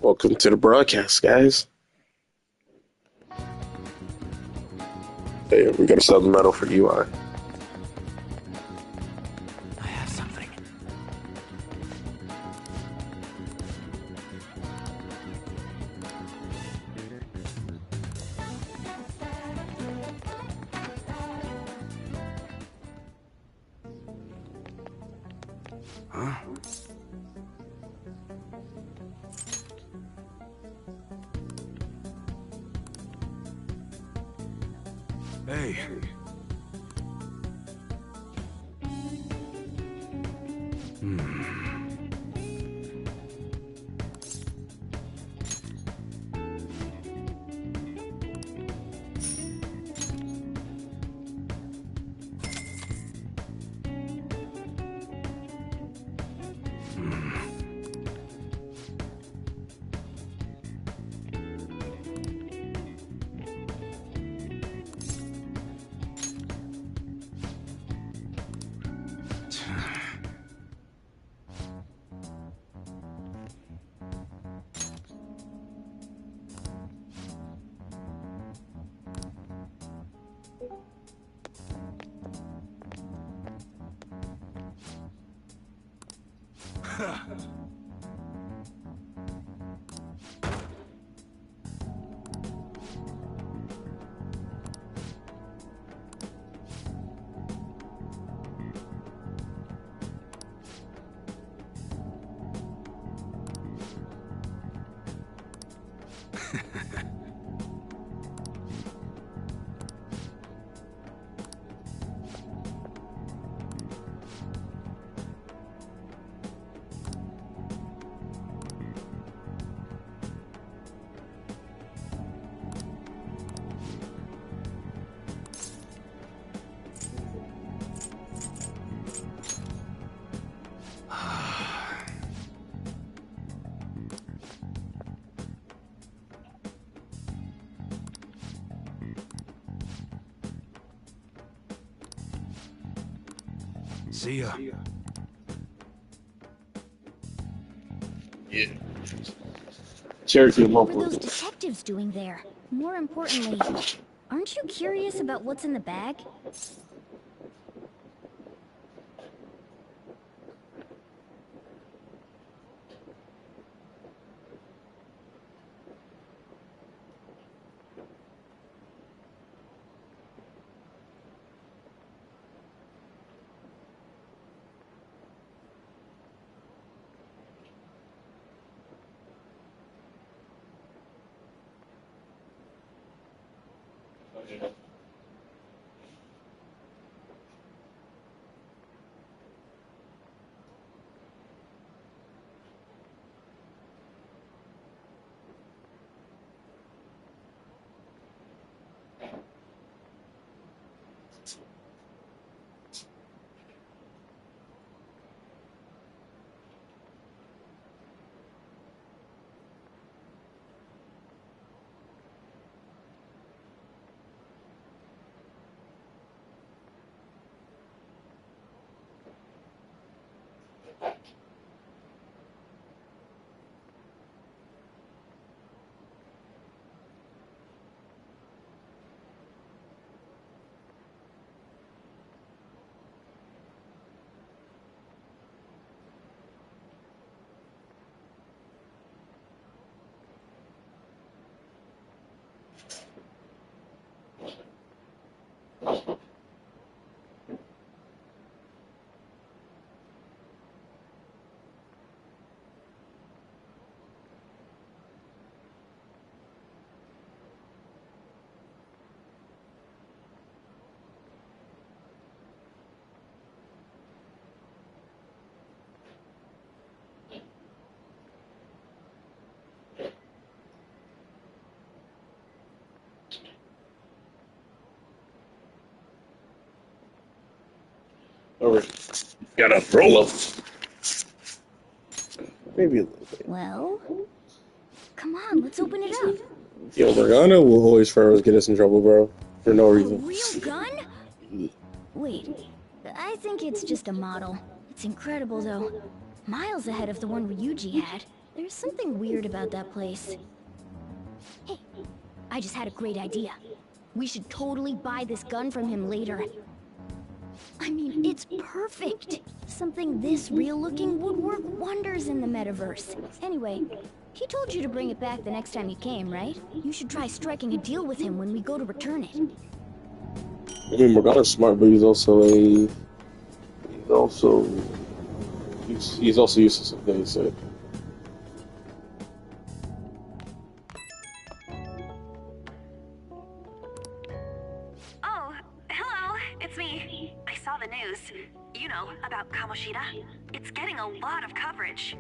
Welcome to the broadcast, guys. Hey, we got a Southern medal for UI. I have something. Huh? Hey. See ya. Yeah. Cherokee What were local. those detectives doing there? More importantly, aren't you curious about what's in the bag? Alright. Gotta roll up. Maybe a little bit. Well, come on, let's open it up. Yo, Morgana will always first get us in trouble, bro. For no A reason. real gun? Wait, I think it's just a model. It's incredible, though. Miles ahead of the one Ryuji had. There's something weird about that place. Hey, I just had a great idea. We should totally buy this gun from him later. I mean, it's perfect. Something this real-looking would work wonders in the metaverse. Anyway, he told you to bring it back the next time you came, right? You should try striking a deal with him when we go to return it. I mean, Morgana's smart, but he's also useless at things. So. Oh, hello, it's me. I saw the news. You know, about Kamoshida. It's getting a lot of coverage.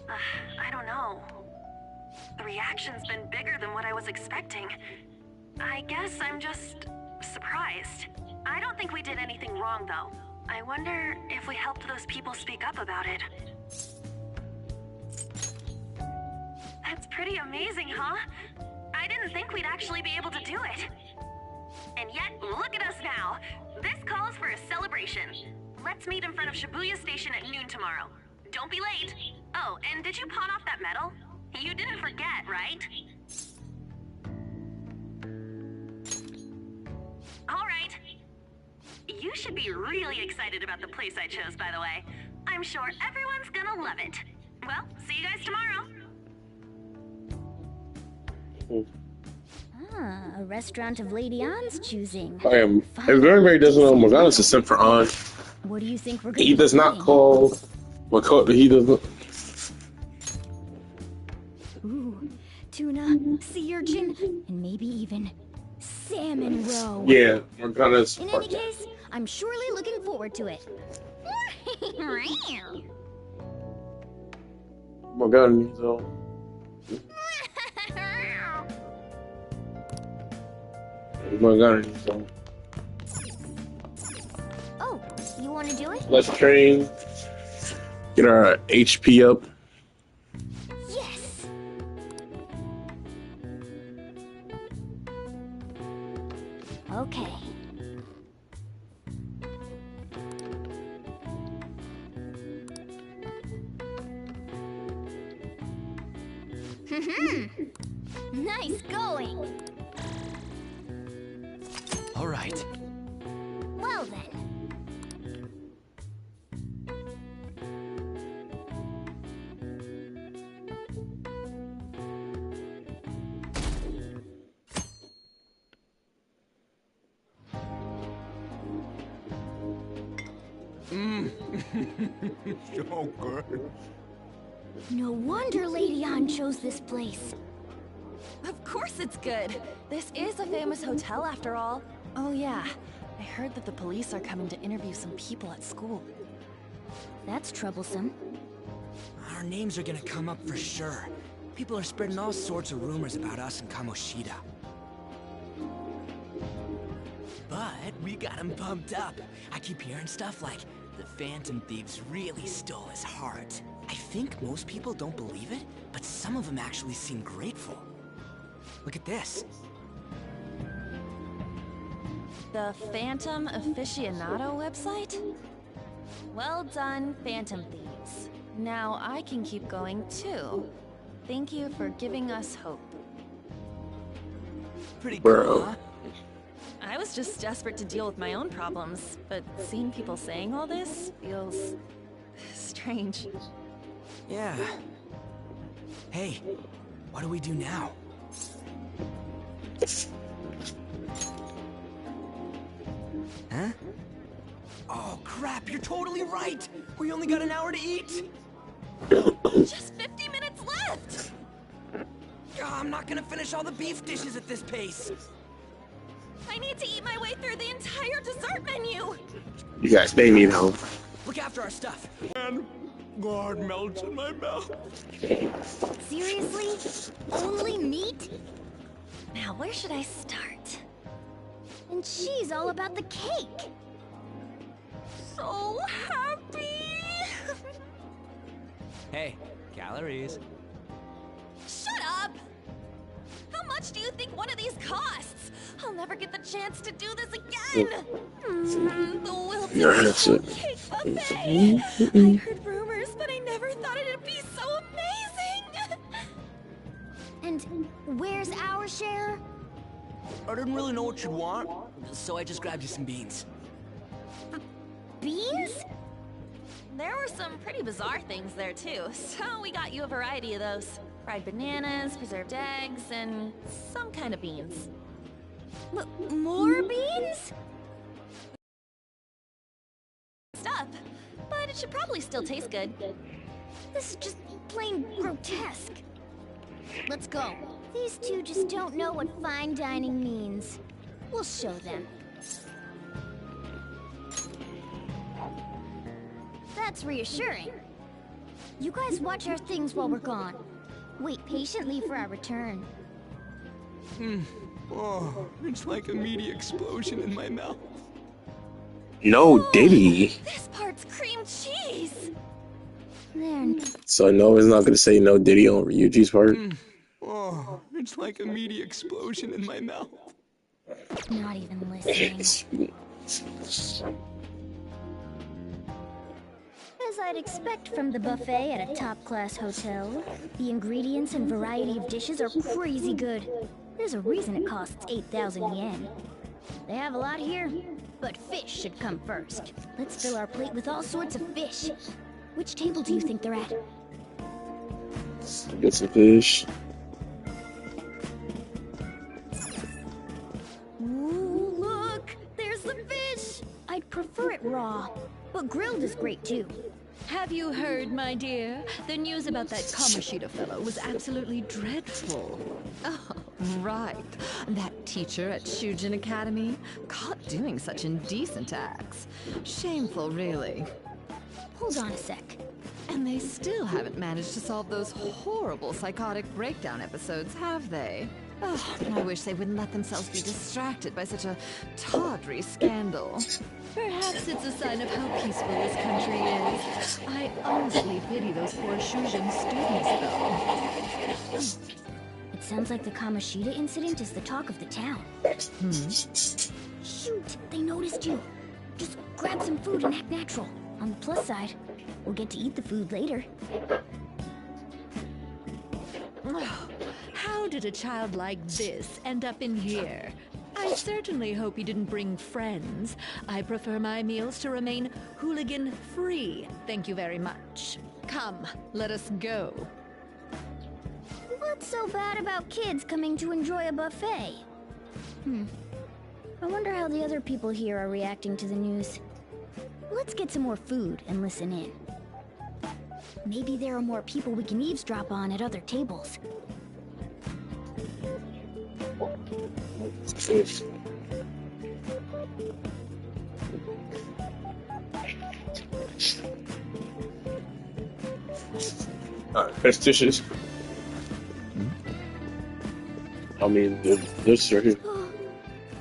I don't know. The reaction's been bigger than what I was expecting. I guess I'm just surprised. I don't think we did anything wrong, though. I wonder if we helped those people speak up about it. That's pretty amazing, huh? I didn't think we'd actually be able to do it. And yet, look at us now. This calls for a celebration. Let's meet in front of Shibuya Station at noon tomorrow. Don't be late. Oh, and did you pawn off that medal? You didn't forget, right? All right. You should be really excited about the place I chose, by the way. I'm sure everyone's gonna love it. Well, see you guys tomorrow. Ah, a restaurant of Lady Ann's choosing. I am. If everybody doesn't know, Morgana's a simp for Ann. What do you think we're gonna He does not call. He doesn't. Ooh, tuna, sea urchin, and maybe even salmon roe. Yeah, Morgana's. In any case, I'm surely looking forward to it. Morgana needs all. Morgana needs all. Oh, you want to do it? Let's train. Get our HP up. Yes. Okay. Nice going. All right. Well then. So good. No wonder Lady Ann chose this place. Of course it's good. This is a famous hotel after all. Oh yeah, I heard that the police are coming to interview some people at school. That's troublesome. Our names are gonna come up for sure. People are spreading all sorts of rumors about us and Kamoshida. But we got him pumped up. I keep hearing stuff like, the Phantom Thieves really stole his heart. I think most people don't believe it, but some of them actually seem grateful. Look at this. The Phantom Aficionado website? Well done, Phantom Thieves. Now I can keep going too. Thank you for giving us hope. Pretty Bro. cool, huh? I was just desperate to deal with my own problems, but seeing people saying all this feels strange. Yeah. Hey, what do we do now? Huh? Oh crap, you're totally right! We only got an hour to eat! Just 50 minutes left! I'm not gonna finish all the beef dishes at this pace! I need to eat my way through the entire dessert menu! You guys, they need help. Look after our stuff! God melts in my mouth. Seriously? Only meat? Now where should I start? And she's all about the cake. So happy! Hey, calories. Shut up! How much do you think one of these costs? I'll never get the chance to do this again! The Wilton Yeah, that's it. Cake Buffet! I'd heard rumors, but I never thought it'd be so amazing! And where's our share? I didn't really know what you'd want, so I just grabbed you some beans. Beans? There were some pretty bizarre things there too, so we got you a variety of those. Fried bananas, preserved eggs, and some kind of beans. More beans? Stuff, but it should probably still taste good. This is just plain grotesque. Let's go. These two just don't know what fine dining means. We'll show them. That's reassuring. You guys watch our things while we're gone. Wait patiently for our return. Oh, it's like a meaty explosion in my mouth. No Diddy. This part's cream cheese! There. So no, he's not gonna say no Diddy on Ryuji's part. Oh, it's like a meaty explosion in my mouth. Not even listening. As I'd expect from the buffet at a top-class hotel, the ingredients and variety of dishes are crazy good. There's a reason it costs 8,000 yen. They have a lot here, but fish should come first. Let's fill our plate with all sorts of fish. Which table do you think they're at? Get some fish. Ooh, look! There's the fish! I'd prefer it raw, but grilled is great too. Have you heard, my dear? The news about that Kamoshida fellow was absolutely dreadful. Oh, right. That teacher at Shujin Academy, caught doing such indecent acts. Shameful, really. Hold on a sec. And they still haven't managed to solve those horrible psychotic breakdown episodes, have they? Oh, I wish they wouldn't let themselves be distracted by such a tawdry scandal. Perhaps it's a sign of how peaceful this country is. I honestly pity those poor Shujin students, though. It sounds like the Kamoshida incident is the talk of the town. Shoot, they noticed you. Just grab some food and act natural. On the plus side, we'll get to eat the food later. How did a child like this end up in here? I certainly hope he didn't bring friends. I prefer my meals to remain hooligan-free. Thank you very much. Come, let us go. What's so bad about kids coming to enjoy a buffet? I wonder how the other people here are reacting to the news. Let's get some more food and listen in. Maybe there are more people we can eavesdrop on at other tables. Alright, best dishes. I mean, this right here.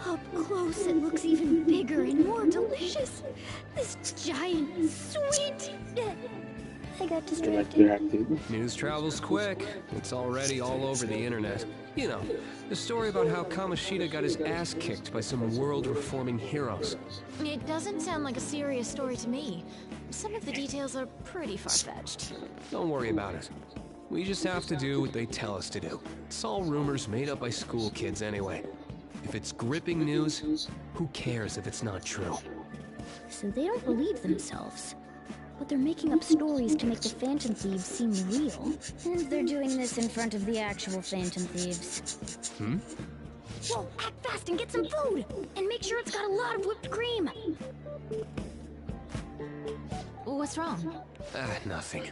Up close, it looks even bigger and more delicious. This giant sweet. I got distracted. News travels quick. It's already all over the internet. You know, the story about how Kamoshida got his ass kicked by some world-reforming heroes. It doesn't sound like a serious story to me. Some of the details are pretty far-fetched. Don't worry about it. We just have to do what they tell us to do. It's all rumors made up by school kids anyway. If it's gripping news, who cares if it's not true? So they don't believe themselves. But they're making up stories to make the Phantom Thieves seem real. And they're doing this in front of the actual Phantom Thieves. Whoa, act fast and get some food! And make sure it's got a lot of whipped cream! What's wrong? Nothing.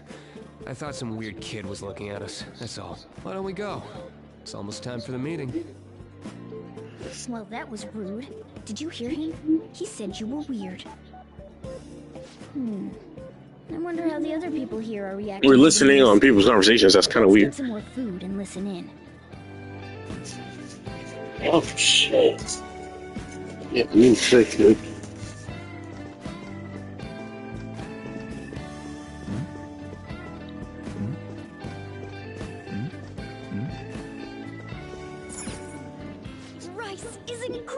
I thought some weird kid was looking at us, that's all. Why don't we go? It's almost time for the meeting. Well, that was rude. Did you hear him? He said you were weird. I wonder how the other people here are reacting. We're listening on people's conversations. That's kind of weird. Get some more food and listen in. Oh shit! Yeah, me sick, dude. Rice is incredible.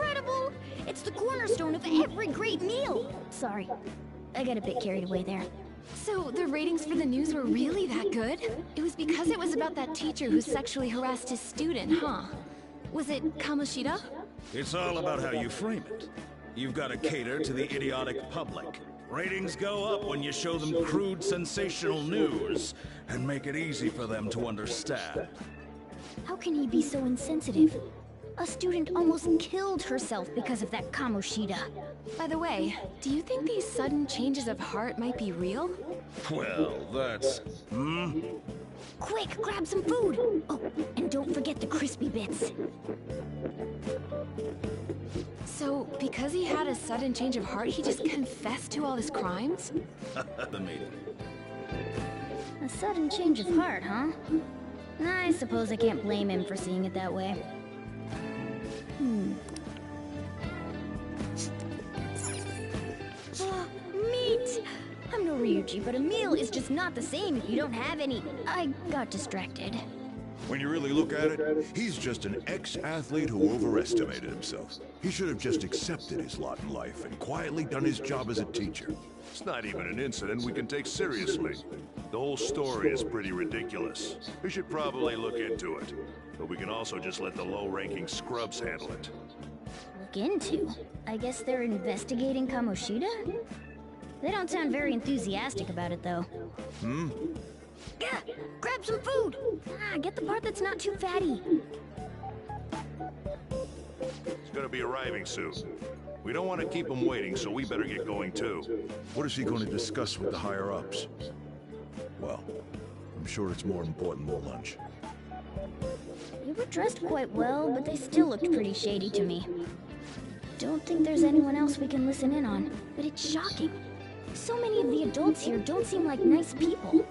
the cornerstone of every great meal. Sorry, I got a bit carried away there. So the ratings for the news were really that good? It was because it was about that teacher who sexually harassed his student, huh? Was it Kamoshida? It's all about how you frame it. You've got to cater to the idiotic public. Ratings go up when you show them crude, sensational news and make it easy for them to understand. How can he be so insensitive? A student almost killed herself because of that Kamoshida. By the way, do you think these sudden changes of heart might be real? Well, that's... Quick, grab some food! Oh, and don't forget the crispy bits. So, because he had a sudden change of heart, he just confessed to all his crimes? Amazing. A sudden change of heart, huh? I suppose I can't blame him for seeing it that way. Meat! I'm no Ryuji, but a meal is just not the same if you don't have any. I got distracted. When you really look at it, he's just an ex-athlete who overestimated himself. He should have just accepted his lot in life and quietly done his job as a teacher. It's not even an incident we can take seriously. The whole story is pretty ridiculous. We should probably look into it. But we can also just let the low-ranking scrubs handle it. Look into? I guess they're investigating Kamoshida? They don't sound very enthusiastic about it, though. Yeah, grab some food! Get the part that's not too fatty. He's gonna be arriving soon. We don't want to keep him waiting, so we better get going too. What is he going to discuss with the higher-ups? Well, I'm sure it's more important than lunch. They were dressed quite well, but they still looked pretty shady to me. Don't think there's anyone else we can listen in on, but it's shocking. So many of the adults here don't seem like nice people.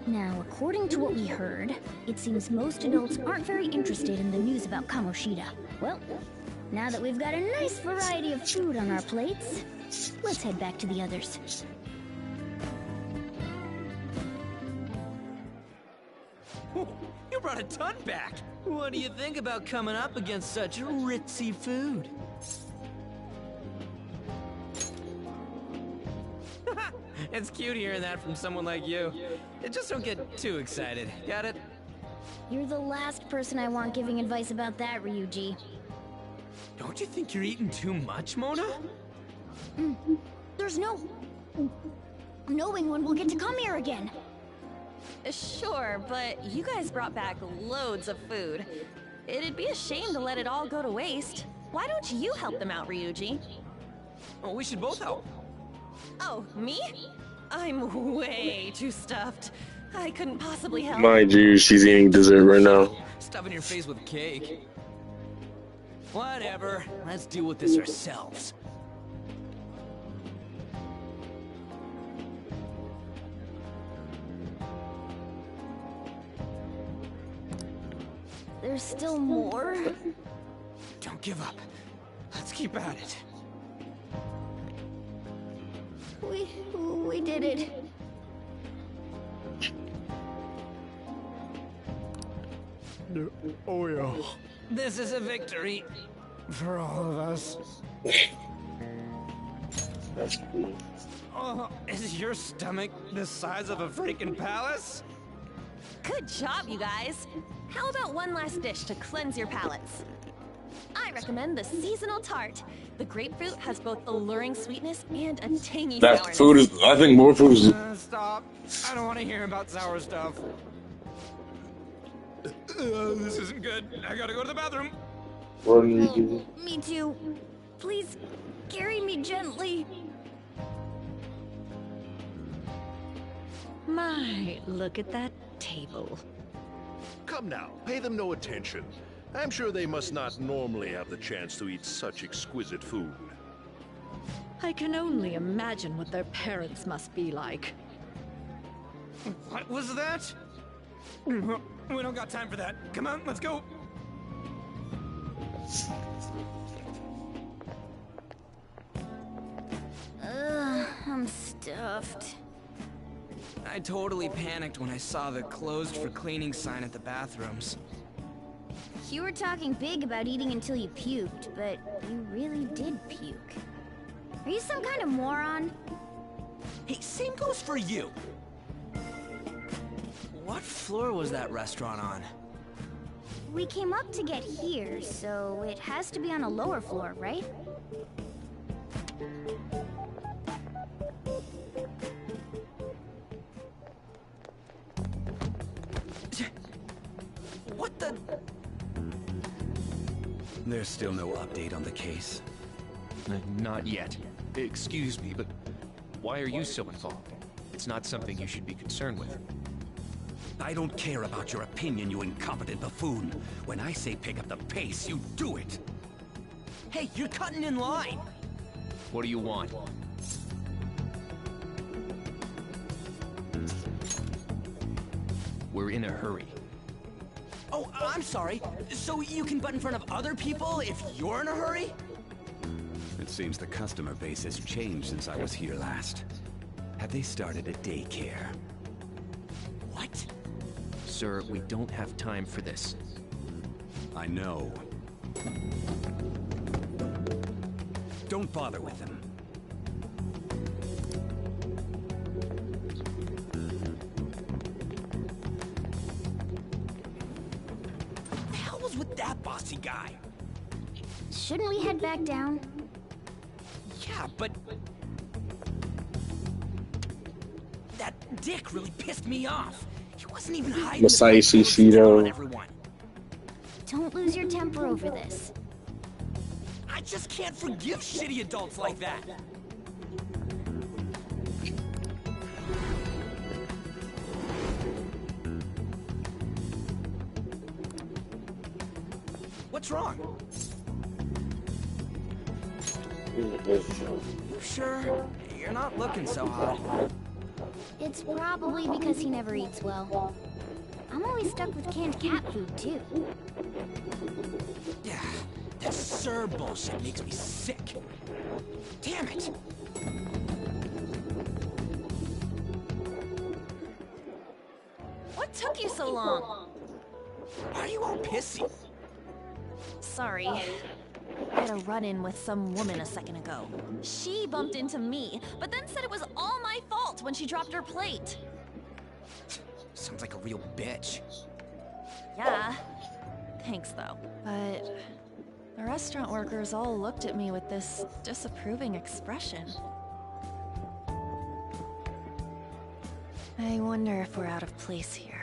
Now, according to what we heard, it seems most adults aren't very interested in the news about Kamoshida. Well, now that we've got a nice variety of food on our plates, let's head back to the others. You brought a ton back! What do you think about coming up against such ritzy food? It's cute hearing that from someone like you. Just don't get too excited, got it? You're the last person I want giving advice about that, Ryuji. Don't you think you're eating too much, Mona? There's no... knowing when we'll get to come here again. Sure, but you guys brought back loads of food. It'd be a shame to let it all go to waste. Why don't you help them out, Ryuji? Oh, we should both help. Oh, me? I'm way too stuffed. I couldn't possibly help. Mind you, she's eating dessert right now. Stuffing your face with cake. Whatever, let's deal with this ourselves. There's still more? Don't give up. Let's keep at it. We did it. Oh yeah. This is a victory for all of us. Oh, is your stomach the size of a freaking palace? Good job, you guys. How about one last dish to cleanse your palates? I recommend the seasonal tart. The grapefruit has both alluring sweetness and a tangy That sourness. food is, I think more food is... Stop. I don't want to hear about sour stuff. This isn't good. I gotta go to the bathroom. Me too. Please, carry me gently. My, look at that table. Come now, pay them no attention. I'm sure they must not normally have the chance to eat such exquisite food. I can only imagine what their parents must be like. What was that? We don't got time for that. Come on, let's go. I'm stuffed. I totally panicked when I saw the closed for cleaning sign at the bathrooms. You were talking big about eating until you puked, but you really did puke. Are you some kind of moron? Hey, same goes for you. What floor was that restaurant on? We came up to get here, so it has to be on a lower floor, right? What the? There's still no update on the case. Not yet. Excuse me, but why are you so involved? It's not something you should be concerned with. I don't care about your opinion, you incompetent buffoon. When I say pick up the pace, you do it. Hey, you're cutting in line. What do you want? We're in a hurry. Oh, I'm sorry. So you can butt in front of other people if you're in a hurry? It seems the customer base has changed since I was here last. Have they started a daycare? What? Sir, we don't have time for this. I know. Don't bother with them. What the hell was with that bossy guy? Shouldn't we head back down? Yeah, but... that dick really pissed me off. He wasn't even hiding Masashi on Shido. everyone. Don't lose your temper over this. I just can't forgive shitty adults like that. What's wrong? You sure? You're not looking so hot. It's probably because he never eats well. I'm always stuck with canned cat food, too. Yeah, that Sir bullshit makes me sick. Damn it! What took you so long? Why are you all pissy? Sorry. I had a run-in with some woman a second ago. She bumped into me, but then said it was all my fault when she dropped her plate. Sounds like a real bitch. Yeah. Thanks, though. But the restaurant workers all looked at me with this disapproving expression. I wonder if we're out of place here.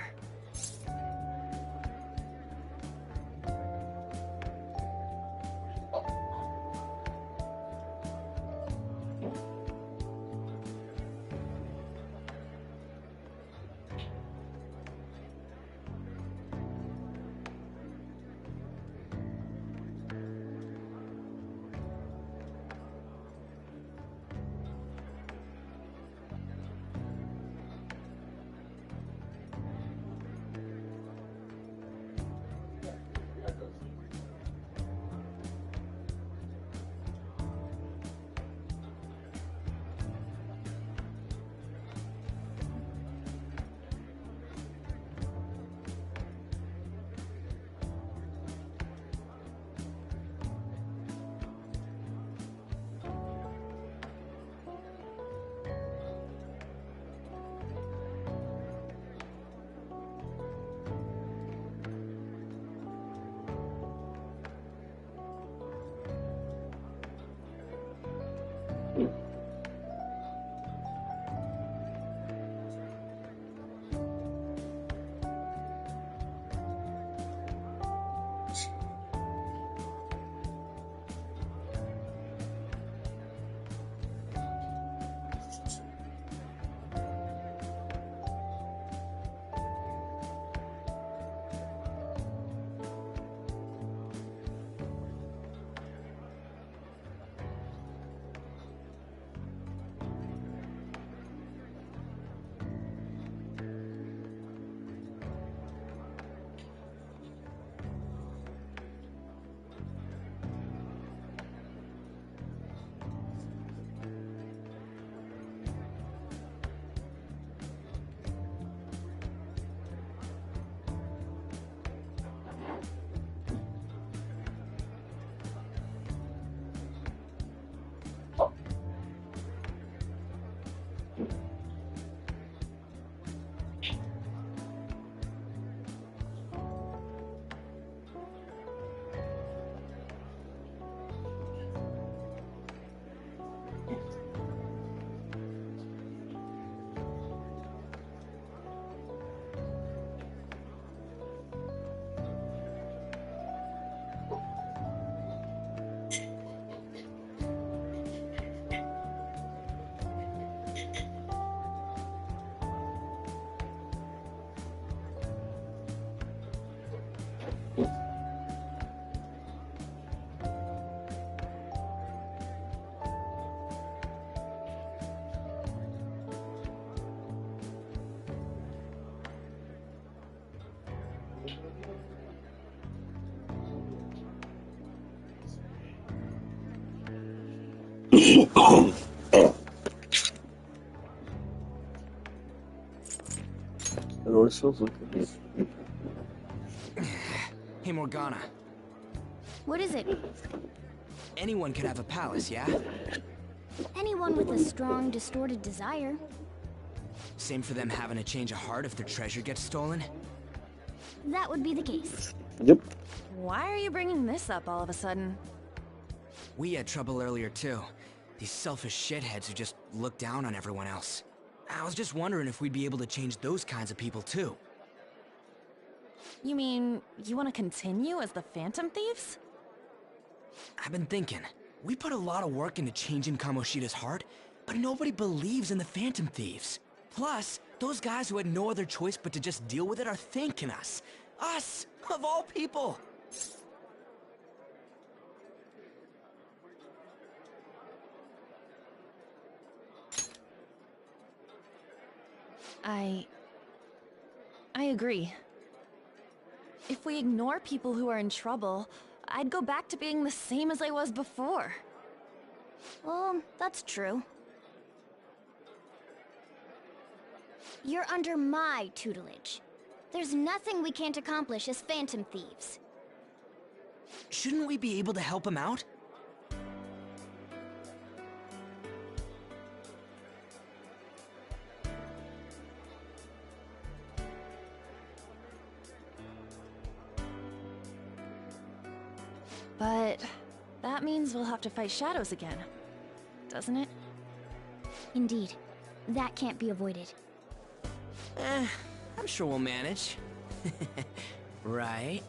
It always feels like this. Hey, Morgana. What is it? Anyone could have a palace, yeah? Anyone with a strong, distorted desire. Same for them having a change of heart if their treasure gets stolen? That would be the case. Yep. Why are you bringing this up all of a sudden? We had trouble earlier, too. These selfish shitheads who just look down on everyone else. I was just wondering if we'd be able to change those kinds of people, too. You mean, you want to continue as the Phantom Thieves? I've been thinking. We put a lot of work into changing Kamoshida's heart, but nobody believes in the Phantom Thieves. Plus, those guys who had no other choice but to just deal with it are thanking us. Us, of all people! I agree. If we ignore people who are in trouble, I'd go back to being the same as I was before. Well, that's true. You're under my tutelage. There's nothing we can't accomplish as Phantom Thieves. Shouldn't we be able to help him out? But that means we'll have to fight shadows again, doesn't it? Indeed. That can't be avoided. I'm sure we'll manage. Right?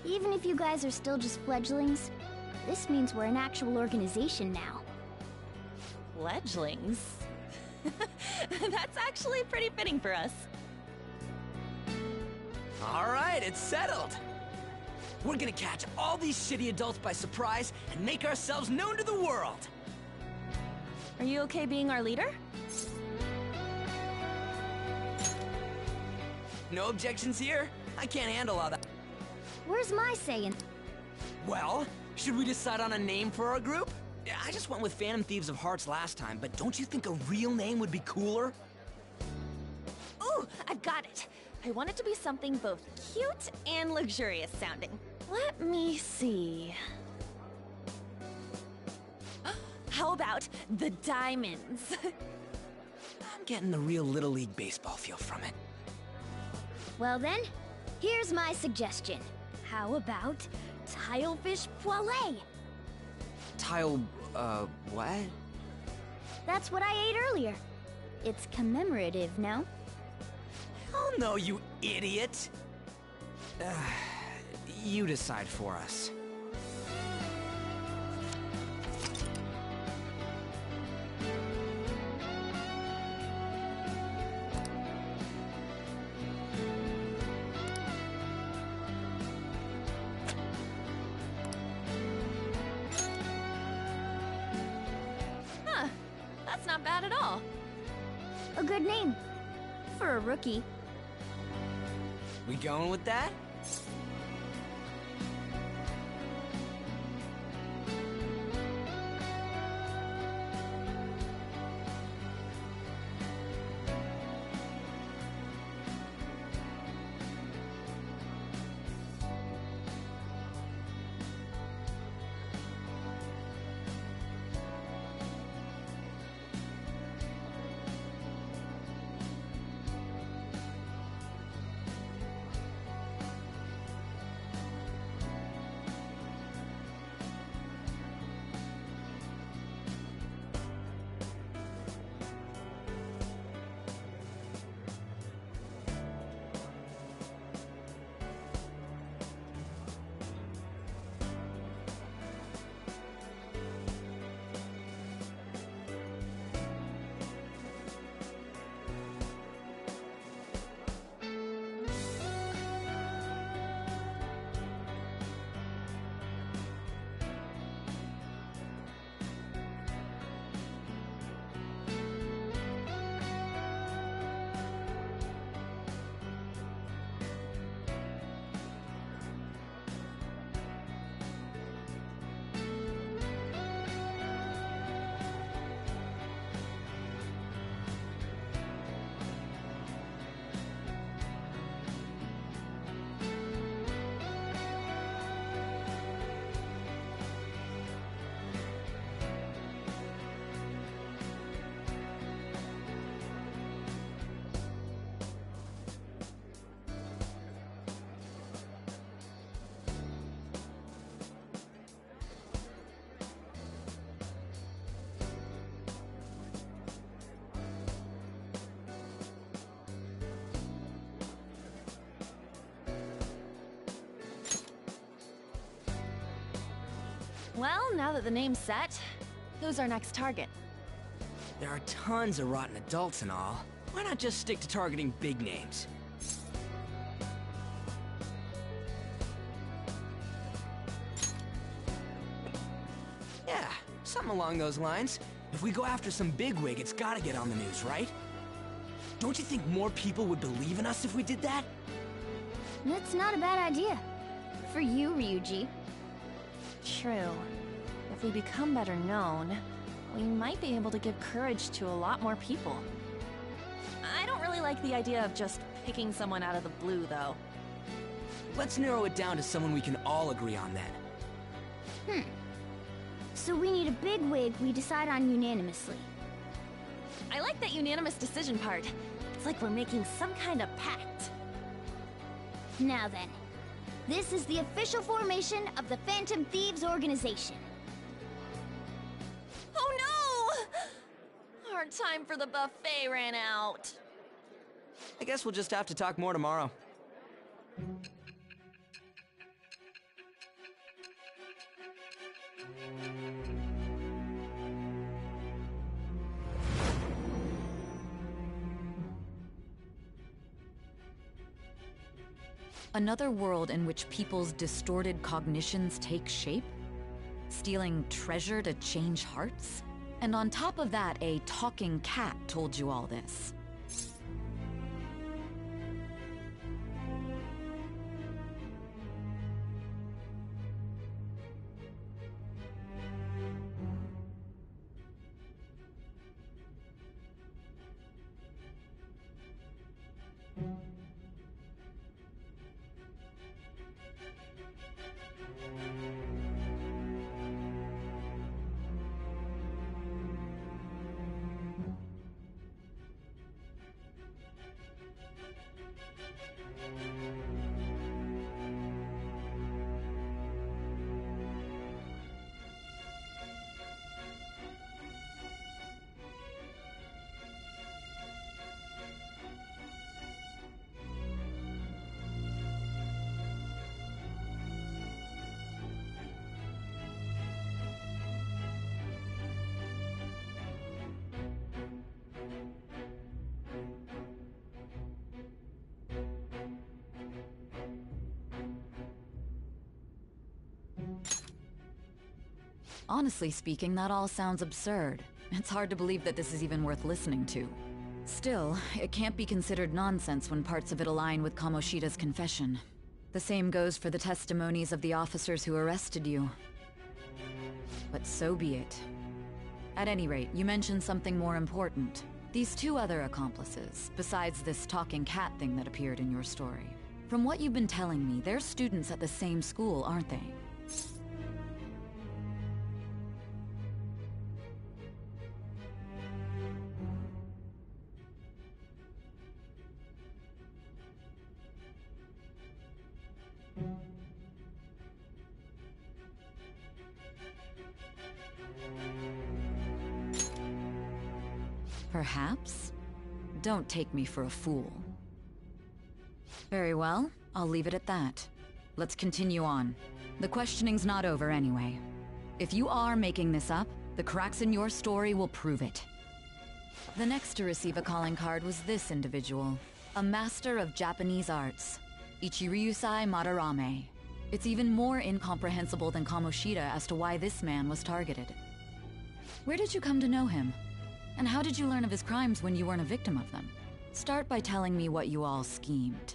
Even if you guys are still just fledglings, this means we're an actual organization now. Fledglings? That's actually pretty fitting for us. Alright, it's settled! We're gonna catch all these shitty adults by surprise and make ourselves known to the world! Are you okay being our leader? No objections here? I can't handle all that. Where's my say? Well, should we decide on a name for our group? I just went with Phantom Thieves of Hearts last time, but don't you think a real name would be cooler? Ooh, I've got it! I want it to be something both cute and luxurious sounding. Let me see. How about the Diamonds? I'm getting the real Little League Baseball feel from it. Well then, here's my suggestion. How about Tilefish Poêlée? What? That's what I ate earlier. It's commemorative, no? Oh no, you idiot! You decide for us. That's not bad at all. A good name. For a rookie. We going with that? Well, now that the name's set, who's our next target? There are tons of rotten adults and all. Why not just stick to targeting big names? Yeah, something along those lines. If we go after some bigwig, it's gotta get on the news, right? Don't you think more people would believe in us if we did that? That's not a bad idea. For you, Ryuji. True. If we become better known, we might be able to give courage to a lot more people. I don't really like the idea of just picking someone out of the blue, though. Let's narrow it down to someone we can all agree on then. So we need a bigwig we decide on unanimously. I like that unanimous decision part. It's like we're making some kind of pact. Now then, this is the official formation of the Phantom Thieves organization. Oh no! Our time for the buffet ran out. I guess we'll just have to talk more tomorrow. Another world in which people's distorted cognitions take shape? Stealing treasure to change hearts? And on top of that, a talking cat told you all this. Honestly speaking, that all sounds absurd. It's hard to believe that this is even worth listening to. Still, it can't be considered nonsense when parts of it align with Kamoshida's confession. The same goes for the testimonies of the officers who arrested you. But so be it. At any rate, you mentioned something more important. These two other accomplices, besides this talking cat thing that appeared in your story. From what you've been telling me, they're students at the same school, aren't they? Perhaps? Don't take me for a fool. Very well, I'll leave it at that. Let's continue on. The questioning's not over anyway. If you are making this up, the cracks in your story will prove it. The next to receive a calling card was this individual, a master of Japanese arts, Ichiryusai Madarame. It's even more incomprehensible than Kamoshida as to why this man was targeted. Where did you come to know him? And how did you learn of his crimes when you weren't a victim of them? Start by telling me what you all schemed.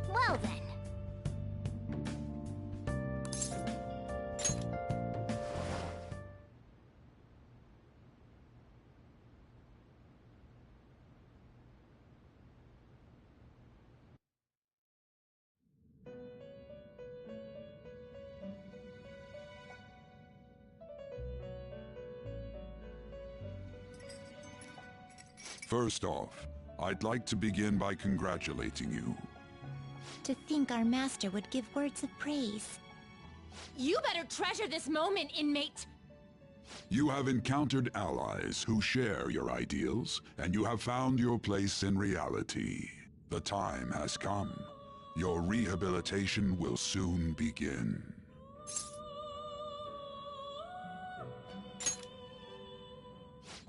Well then. First off, I'd like to begin by congratulating you. To think our master would give words of praise. You better treasure this moment, inmate! You have encountered allies who share your ideals, and you have found your place in reality. The time has come. Your rehabilitation will soon begin.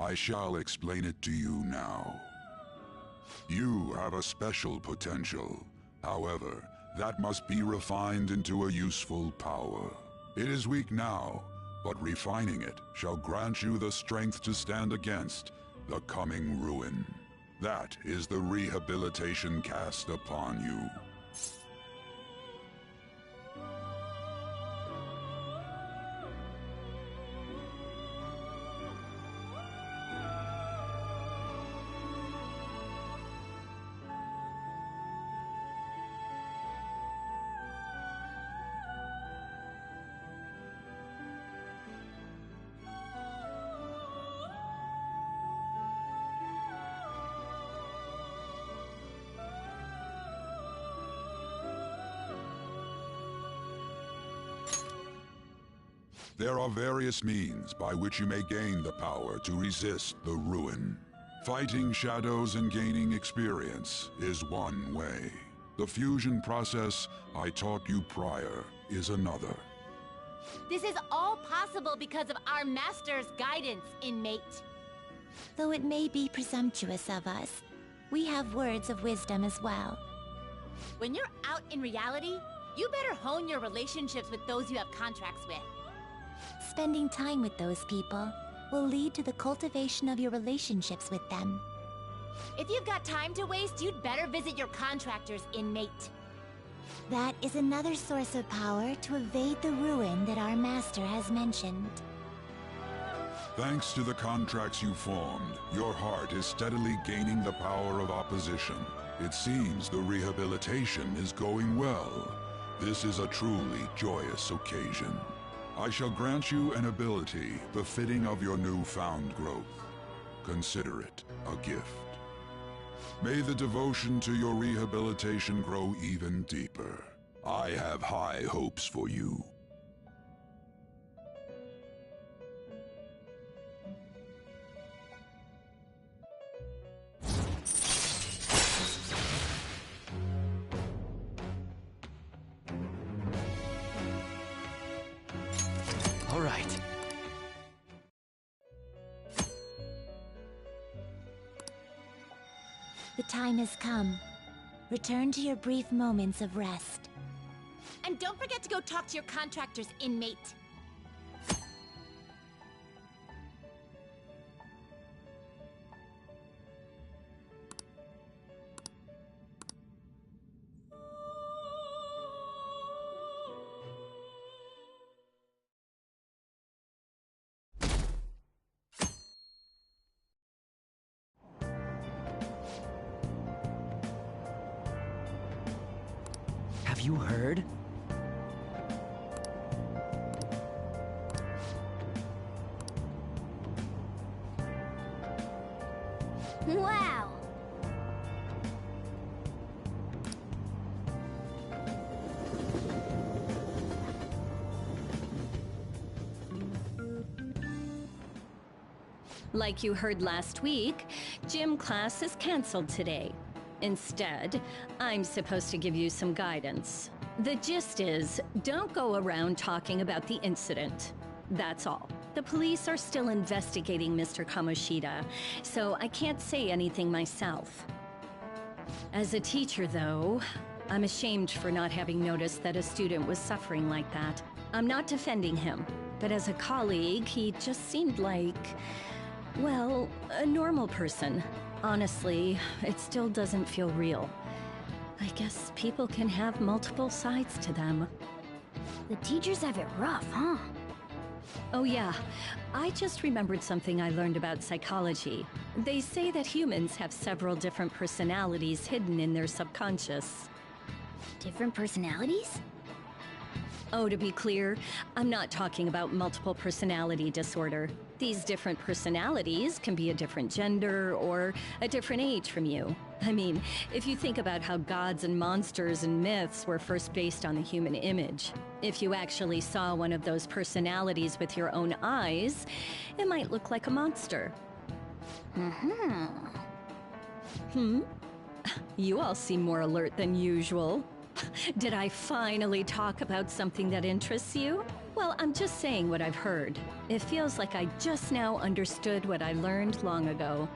I shall explain it to you now. You have a special potential. However, that must be refined into a useful power. It is weak now, but refining it shall grant you the strength to stand against the coming ruin. That is the rehabilitation cast upon you. There are various means by which you may gain the power to resist the ruin. Fighting shadows and gaining experience is one way. The fusion process I taught you prior is another. This is all possible because of our master's guidance, inmate. Though it may be presumptuous of us, we have words of wisdom as well. When you're out in reality, you better hone your relationships with those you have contracts with. Spending time with those people will lead to the cultivation of your relationships with them. If you've got time to waste, you'd better visit your contractors, inmate. That is another source of power to evade the ruin that our master has mentioned. Thanks to the contracts you formed, your heart is steadily gaining the power of opposition. It seems the rehabilitation is going well. This is a truly joyous occasion. I shall grant you an ability befitting of your newfound growth. Consider it a gift. May the devotion to your rehabilitation grow even deeper. I have high hopes for you. All right. The time has come. Return to your brief moments of rest. And don't forget to go talk to your contractors, inmate. Have you heard? Wow! Like you heard last week, gym class is canceled today. Instead, I'm supposed to give you some guidance. The gist is, don't go around talking about the incident. That's all. The police are still investigating Mr. Kamoshida, so I can't say anything myself. As a teacher, though, I'm ashamed for not having noticed that a student was suffering like that. I'm not defending him, but as a colleague, he just seemed like, well, a normal person. Honestly, it still doesn't feel real. I guess people can have multiple sides to them. The teachers have it rough, huh? Oh yeah, I just remembered something I learned about psychology. They say that humans have several different personalities hidden in their subconscious. Different personalities? Oh, to be clear, I'm not talking about multiple personality disorder. These different personalities can be a different gender or a different age from you. I mean, if you think about how gods and monsters and myths were first based on the human image, if you actually saw one of those personalities with your own eyes, it might look like a monster. You all seem more alert than usual. Did I finally talk about something that interests you? Well, I'm just saying what I've heard. It feels like I just now understood what I learned long ago.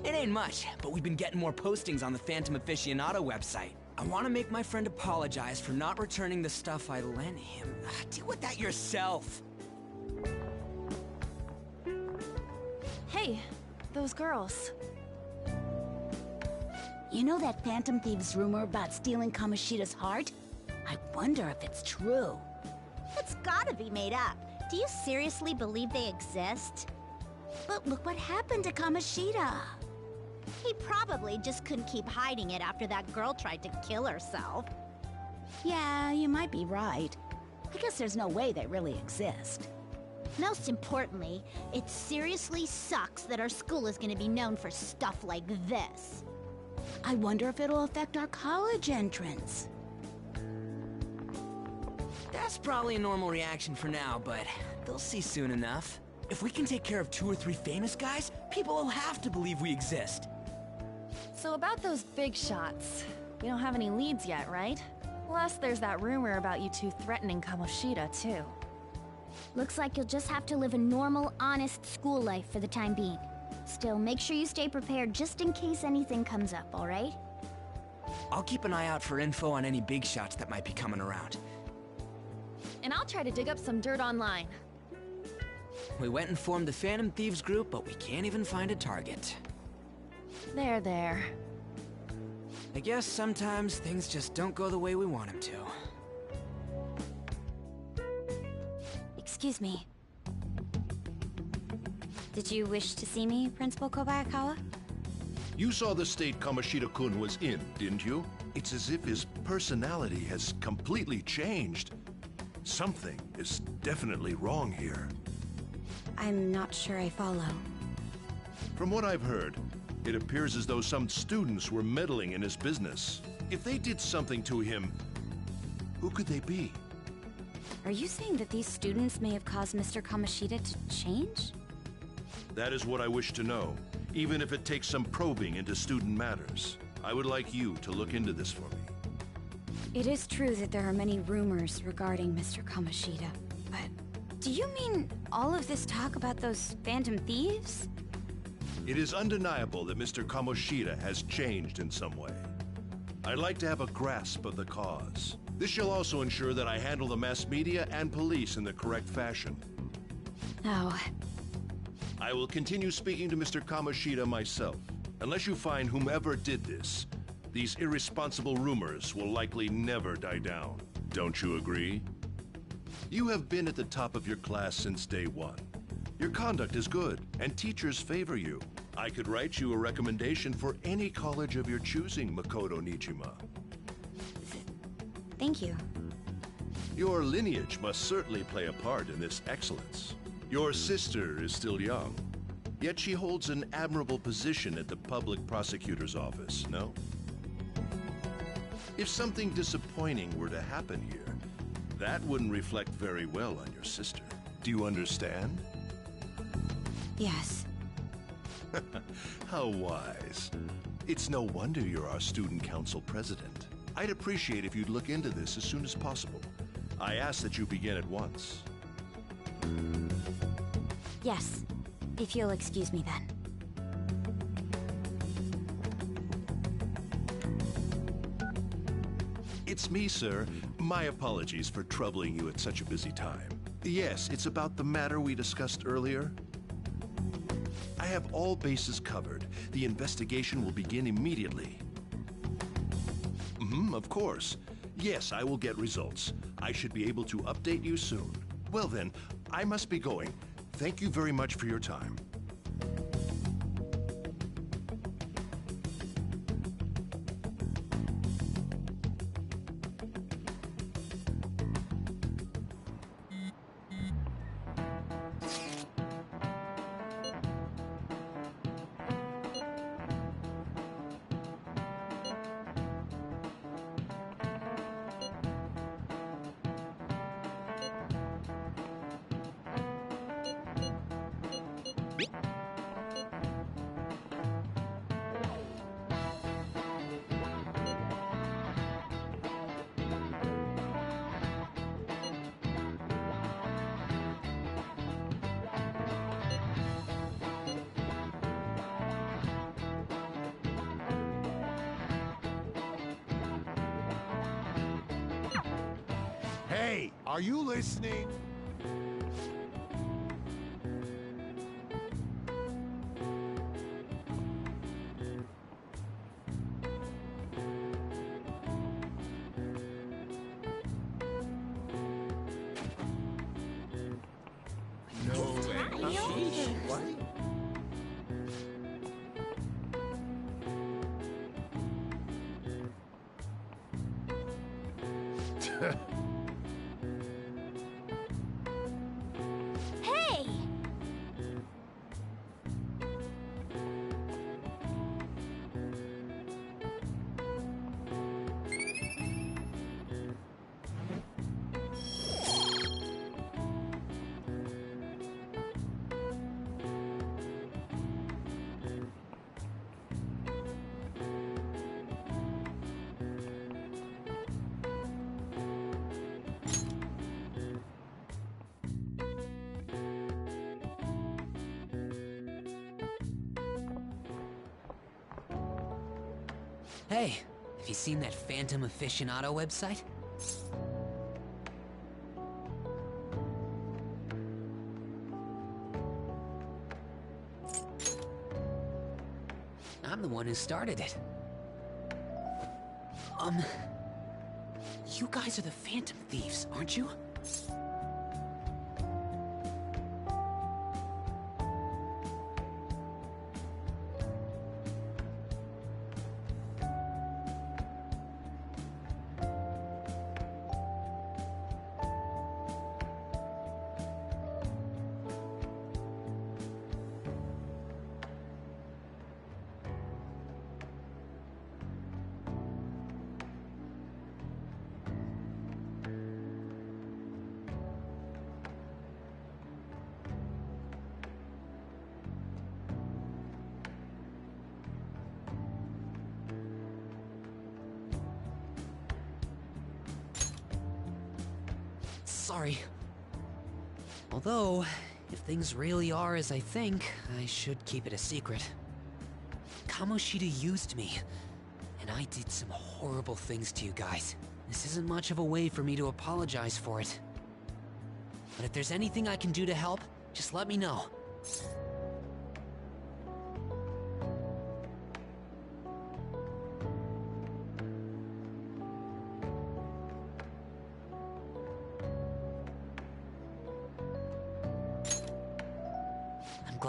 It ain't much, but we've been getting more postings on the Phantom Aficionado website. I want to make my friend apologize for not returning the stuff I lent him. Deal with that yourself. Hey, those girls. You know that Phantom Thieves rumor about stealing Kamoshida's heart? I wonder if it's true. It's gotta be made up. Do you seriously believe they exist? But look what happened to Kamoshida. He probably just couldn't keep hiding it after that girl tried to kill herself. Yeah, you might be right. I guess there's no way they really exist. Most importantly, it seriously sucks that our school is gonna be known for stuff like this. I wonder if it'll affect our college entrance. That's probably a normal reaction for now, but they'll see soon enough. If we can take care of 2 or 3 famous guys, people will have to believe we exist. So about those big shots, we don't have any leads yet, right? Plus, there's that rumor about you two threatening Kamoshida, too. Looks like you'll just have to live a normal, honest school life for the time being. Still, make sure you stay prepared just in case anything comes up, alright? I'll keep an eye out for info on any big shots that might be coming around. And I'll try to dig up some dirt online. We went and formed the Phantom Thieves group, but we can't even find a target. There. I guess sometimes things just don't go the way we want them to. Excuse me. Did you wish to see me, Principal Kobayakawa? You saw the state Kamoshida-kun was in, didn't you? It's as if his personality has completely changed. Something is definitely wrong here. I'm not sure I follow. From what I've heard, it appears as though some students were meddling in his business. If they did something to him, who could they be? Are you saying that these students may have caused Mr. Kamoshida to change? That is what I wish to know, even if it takes some probing into student matters. I would like you to look into this for me. It is true that there are many rumors regarding Mr. Kamoshida, but do you mean all of this talk about those Phantom Thieves? It is undeniable that Mr. Kamoshida has changed in some way. I'd like to have a grasp of the cause. This shall also ensure that I handle the mass media and police in the correct fashion. Oh. I will continue speaking to Mr. Kamoshida myself. Unless you find whomever did this, these irresponsible rumors will likely never die down. Don't you agree? You have been at the top of your class since day one. Your conduct is good, and teachers favor you. I could write you a recommendation for any college of your choosing, Makoto Nijima. Thank you. Your lineage must certainly play a part in this excellence. Your sister is still young, yet she holds an admirable position at the public prosecutor's office, no? If something disappointing were to happen here, that wouldn't reflect very well on your sister. Do you understand? Yes. How wise. It's no wonder you're our student council president. I'd appreciate if you'd look into this as soon as possible. I ask that you begin at once. Yes. If you'll excuse me then. It's me, sir. My apologies for troubling you at such a busy time. Yes, it's about the matter we discussed earlier. I have all bases covered. The investigation will begin immediately. Of course. Yes, I will get results. I should be able to update you soon. Well then, I must be going. Thank you very much for your time. Hey, are you listening? No way. What? Hey! Hey, have you seen that Phantom Aficionado website? I'm the one who started it. You guys are the Phantom Thieves, aren't you? Sorry. Although, if things really are as I think, I should keep it a secret. Kamoshida used me, and I did some horrible things to you guys. This isn't much of a way for me to apologize for it. But if there's anything I can do to help, just let me know.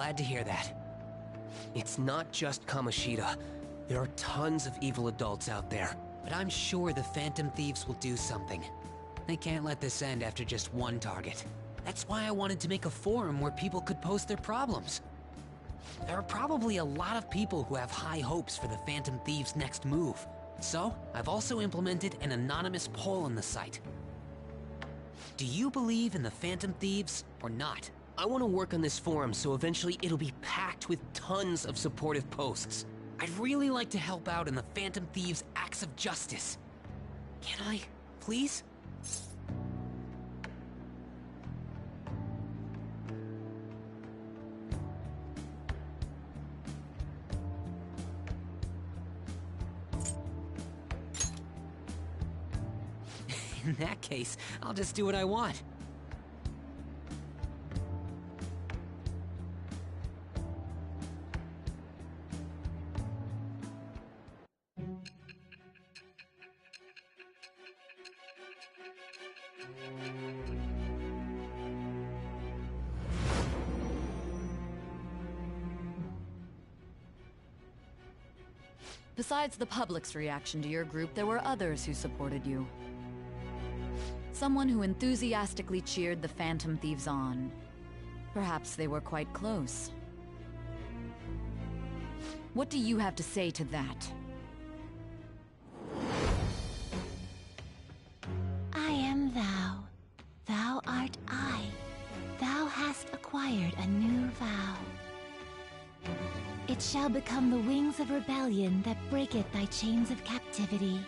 glad to hear that. It's not just Kamoshida. There are tons of evil adults out there. But I'm sure the Phantom Thieves will do something. They can't let this end after just one target. That's why I wanted to make a forum where people could post their problems. There are probably a lot of people who have high hopes for the Phantom Thieves' next move. So, I've also implemented an anonymous poll on the site. Do you believe in the Phantom Thieves or not? I want to work on this forum so eventually it'll be packed with tons of supportive posts. I'd really like to help out in the Phantom Thieves' acts of justice. Can I, please? In that case, I'll just do what I want. Besides the public's reaction to your group, there were others who supported you. Someone who enthusiastically cheered the Phantom Thieves on. Perhaps they were quite close. What do you have to say to that? I am thou. Thou art I. Thou hast acquired a new vow. It shall become the wings of rebellion that breaketh thy chains of captivity.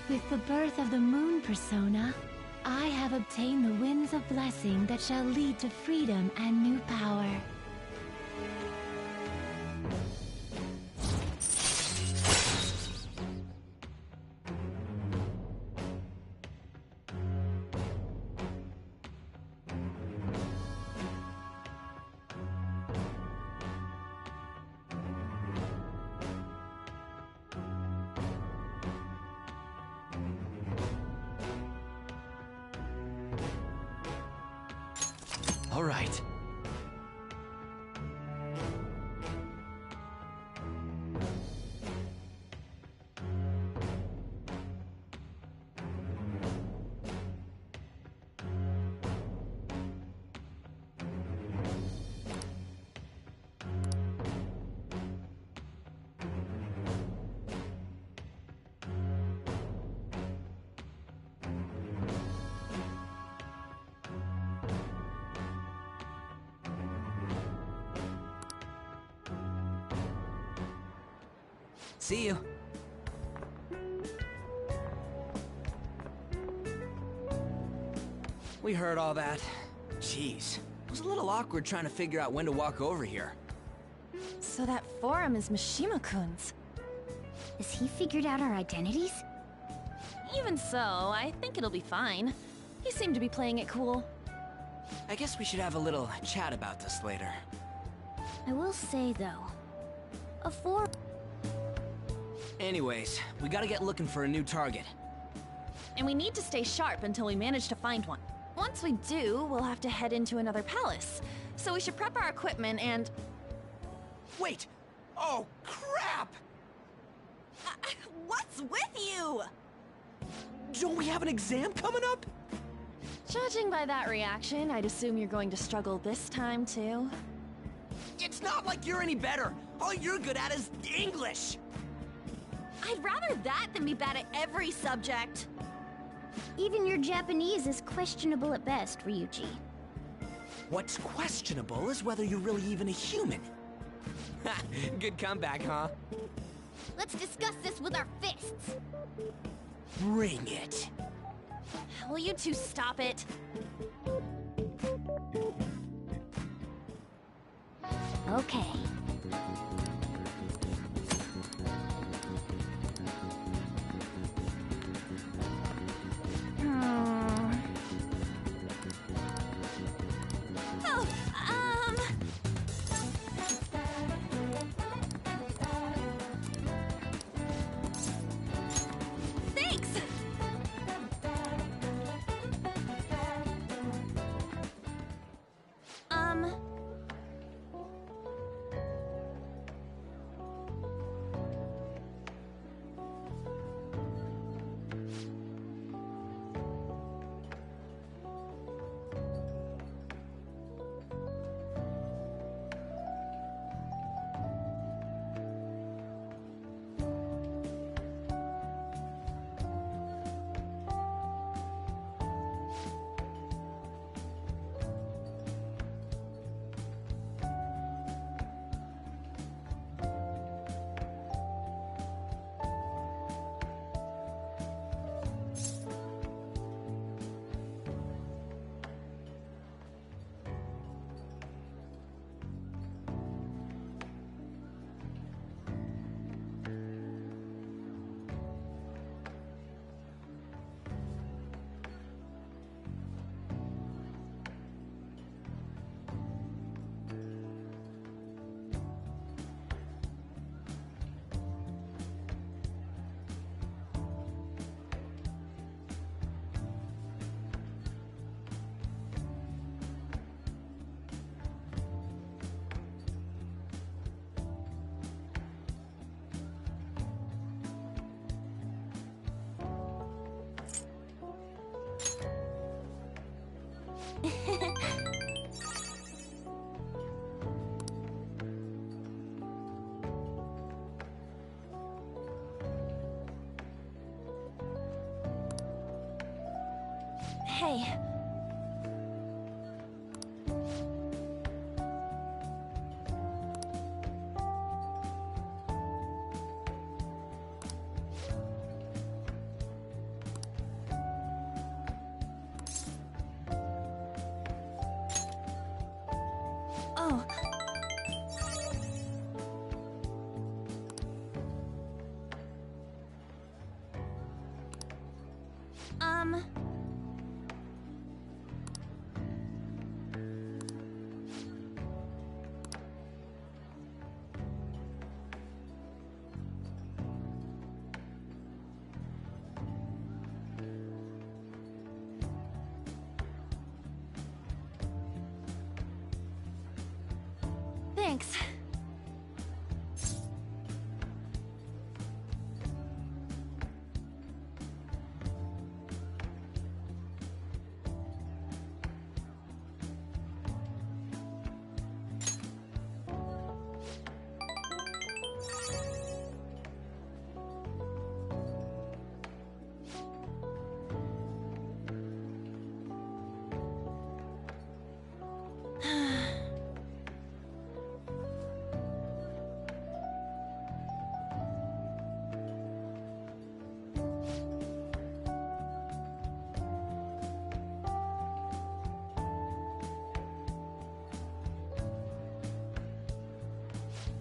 With the birth of the moon persona, I have obtained the winds of blessing that shall lead to freedom and new power. All right. See you. We heard all that. Jeez. It was a little awkward trying to figure out when to walk over here. So that forum is Mishima-kun's. Has he figured out our identities? Even so, I think it'll be fine. He seemed to be playing it cool. I guess we should have a little chat about this later. I will say, though, a forum... Anyways, we gotta get looking for a new target. And we need to stay sharp until we manage to find one. Once we do, we'll have to head into another palace. So we should prep our equipment and... Wait! Oh, crap! What's with you? Don't we have an exam coming up? Judging by that reaction, I'd assume you're going to struggle this time, too. It's not like you're any better! All you're good at is English! I'd rather that than be bad at every subject. Even your Japanese is questionable at best, Ryuji. What's questionable is whether you're really even a human. Good comeback, huh? Let's discuss this with our fists. Bring it. Will you two stop it? Okay. Thanks! Hey. Oh. Thanks.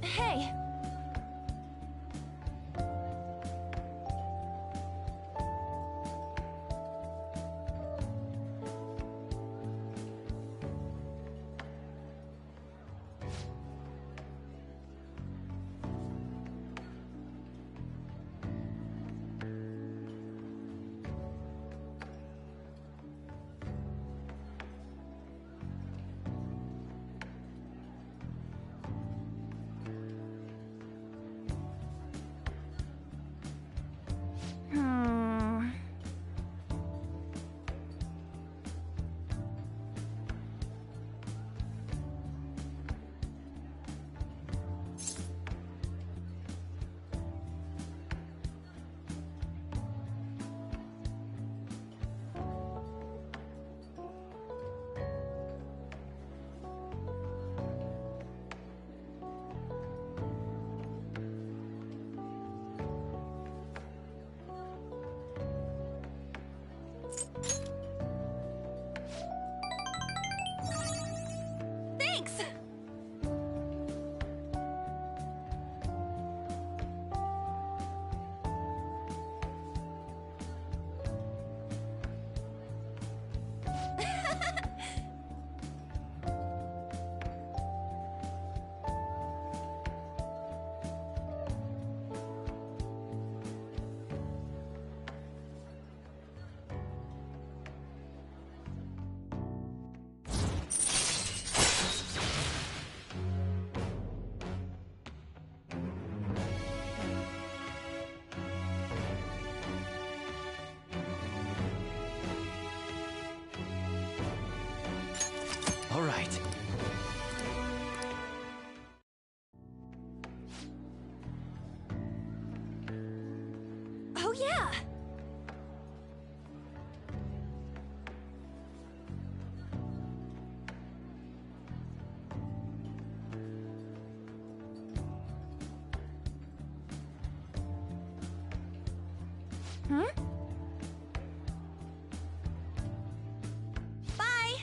Hey! Thanks! All right. Oh, yeah! Hmm? Bye!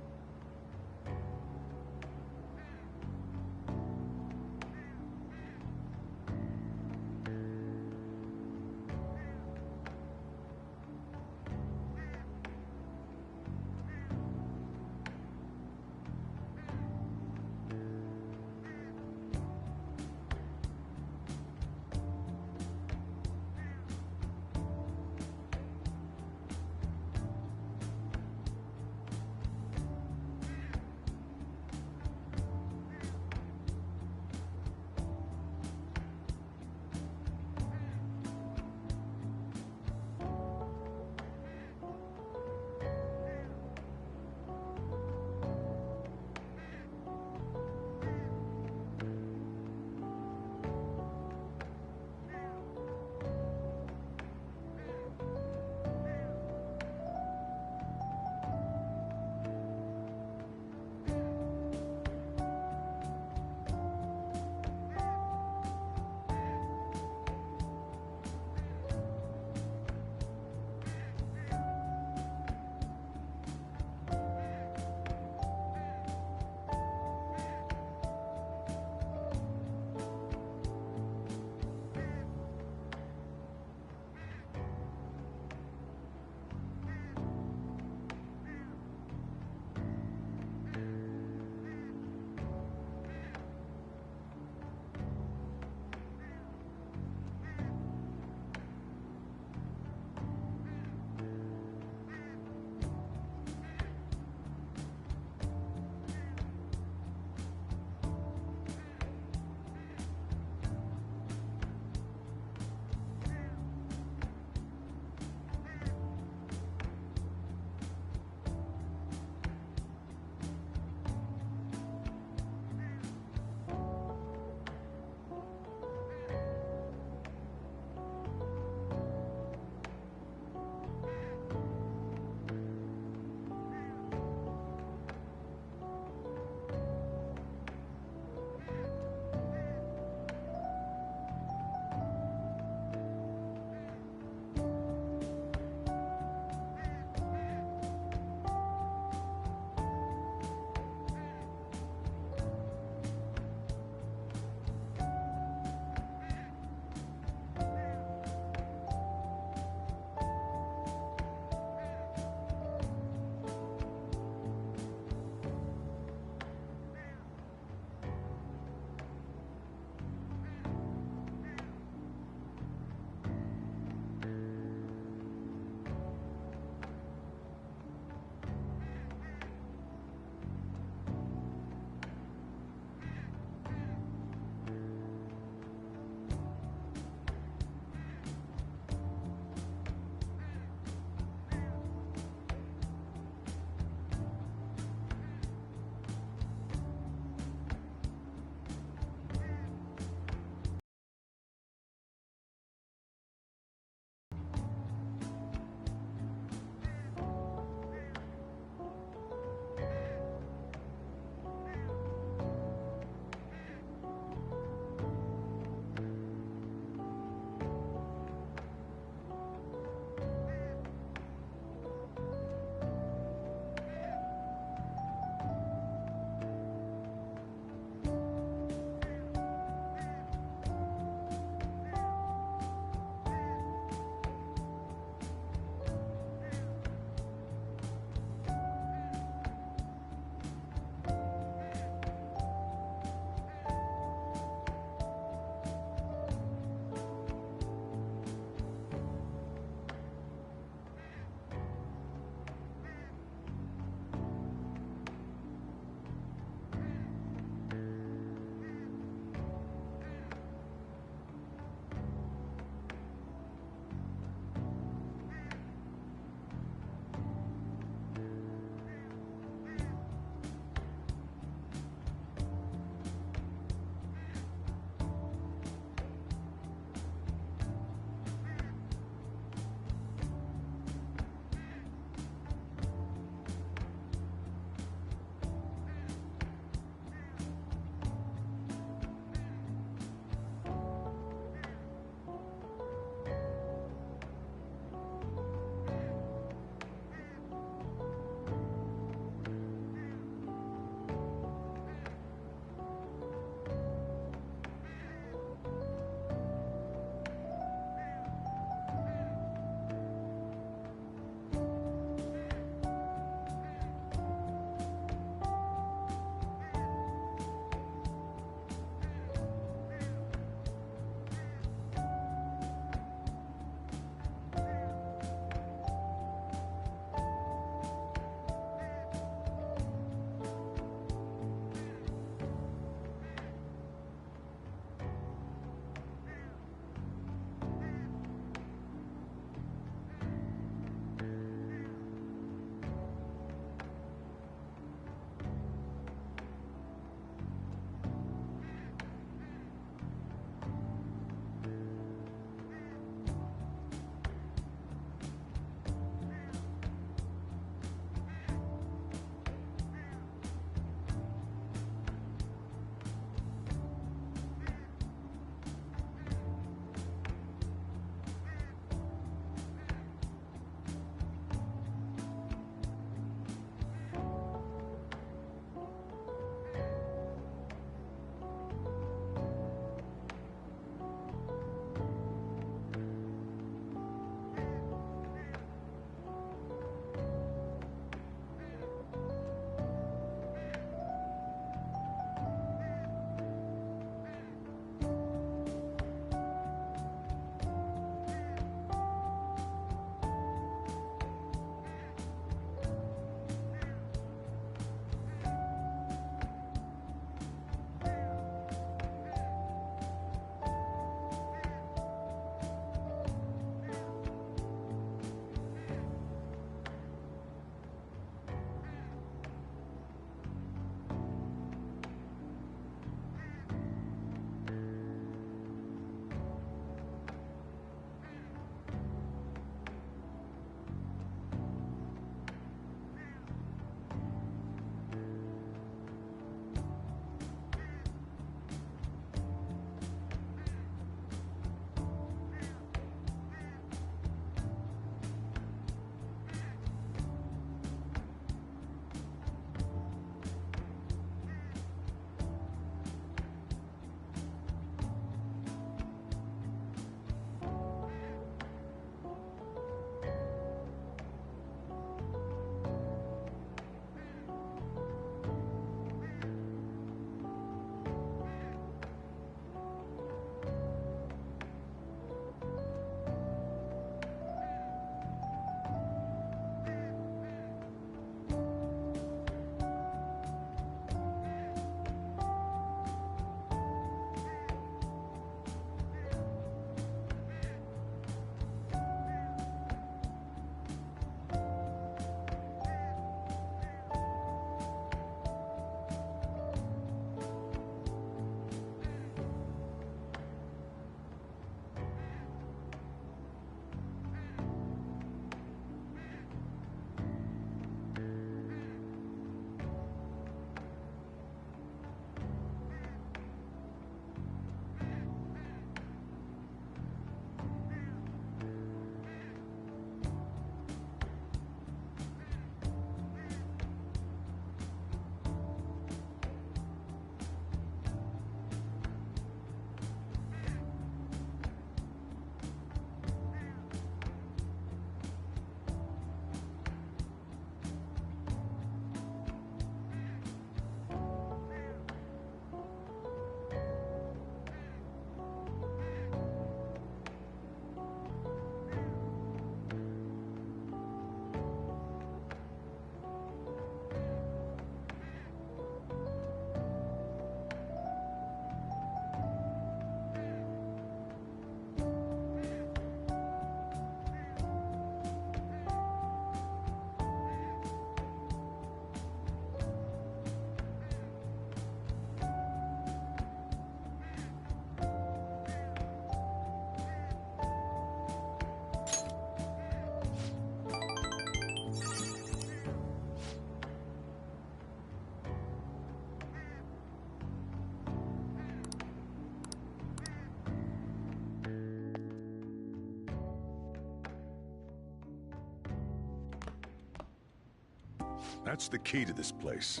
That's the key to this place.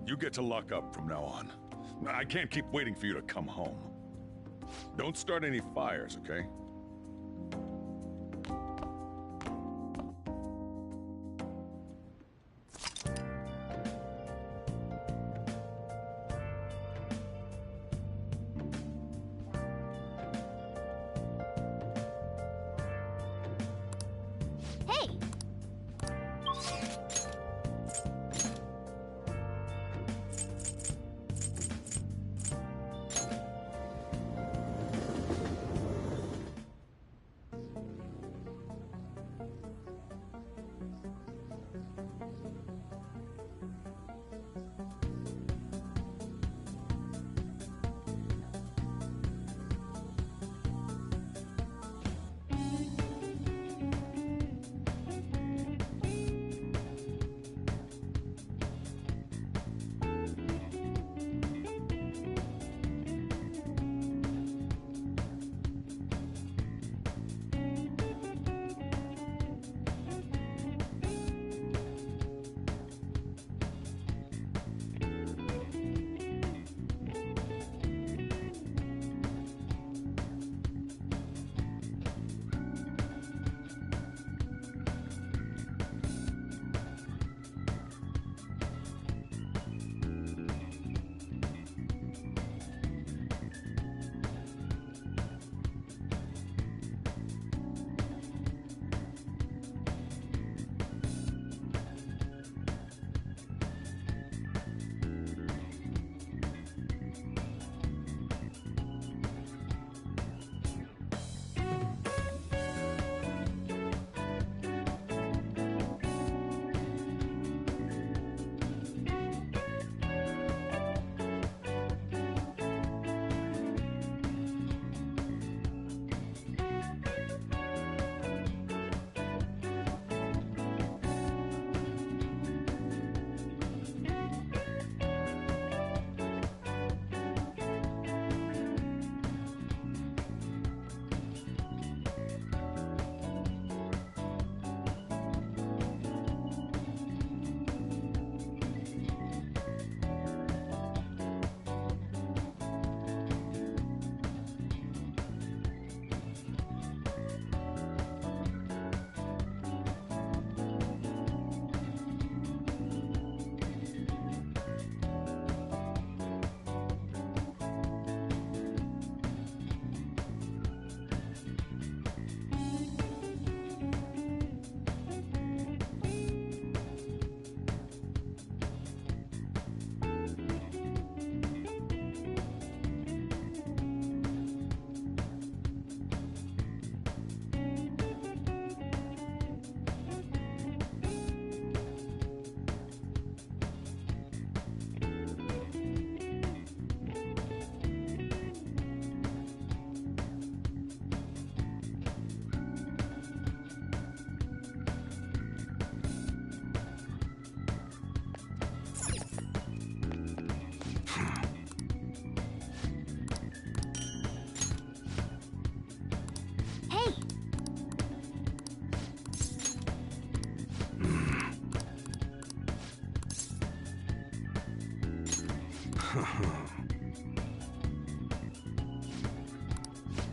You get to lock up from now on. I can't keep waiting for you to come home. Don't start any fires, okay? Hey!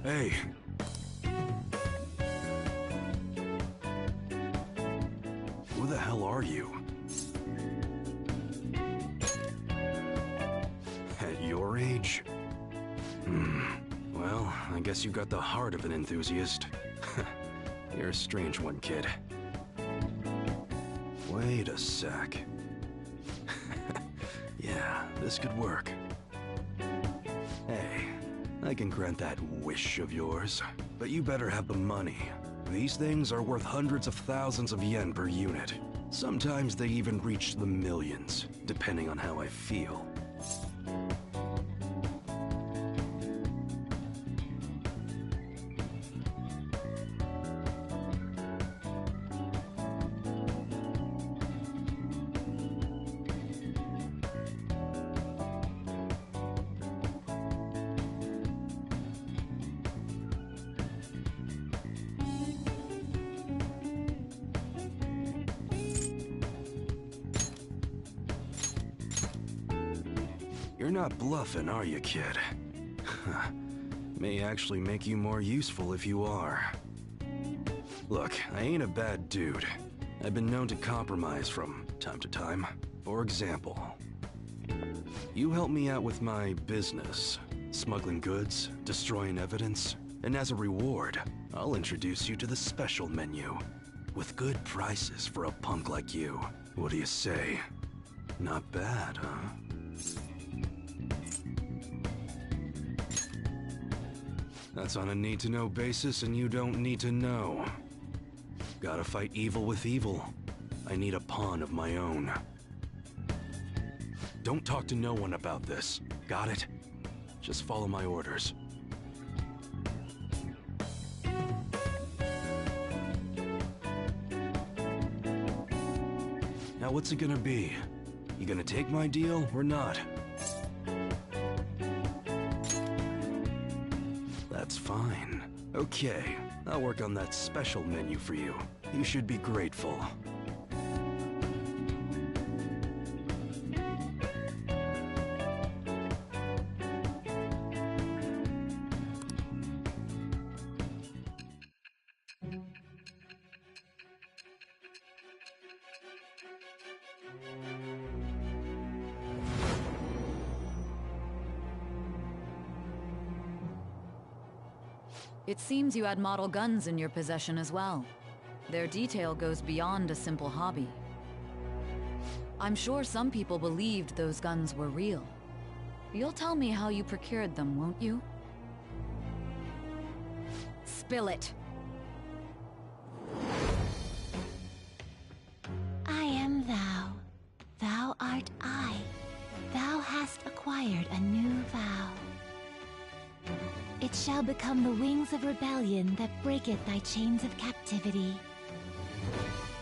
Hey. Who the hell are you? At your age? Well, I guess you got the heart of an enthusiast. You're a strange one, kid. Wait a sec. Yeah, this could work. Hey, I can grant that wish of yours, but you better have the money. These things are worth hundreds of thousands of yen per unit. Sometimes they even reach the millions, depending on how I feel. You're not bluffing, are you, kid? May actually make you more useful if you are. Look, I ain't a bad dude. I've been known to compromise from time to time. For example, you help me out with my business, smuggling goods, destroying evidence, and as a reward, I'll introduce you to the special menu, with good prices for a punk like you. What do you say? Not bad, huh? That's on a need-to-know basis, and you don't need to know. Gotta fight evil with evil. I need a pawn of my own. Don't talk to no one about this. Got it? Just follow my orders. Now what's it gonna be? You gonna take my deal or not? That's fine. Okay, I'll work on that special menu for you. You should be grateful. It seems you had model guns in your possession as well. Their detail goes beyond a simple hobby. I'm sure some people believed those guns were real. You'll tell me how you procured them, won't you? Spill it! I am thou. Thou art I. Thou hast acquired a new vow. It shall become the wings of rebellion that breaketh thy chains of captivity.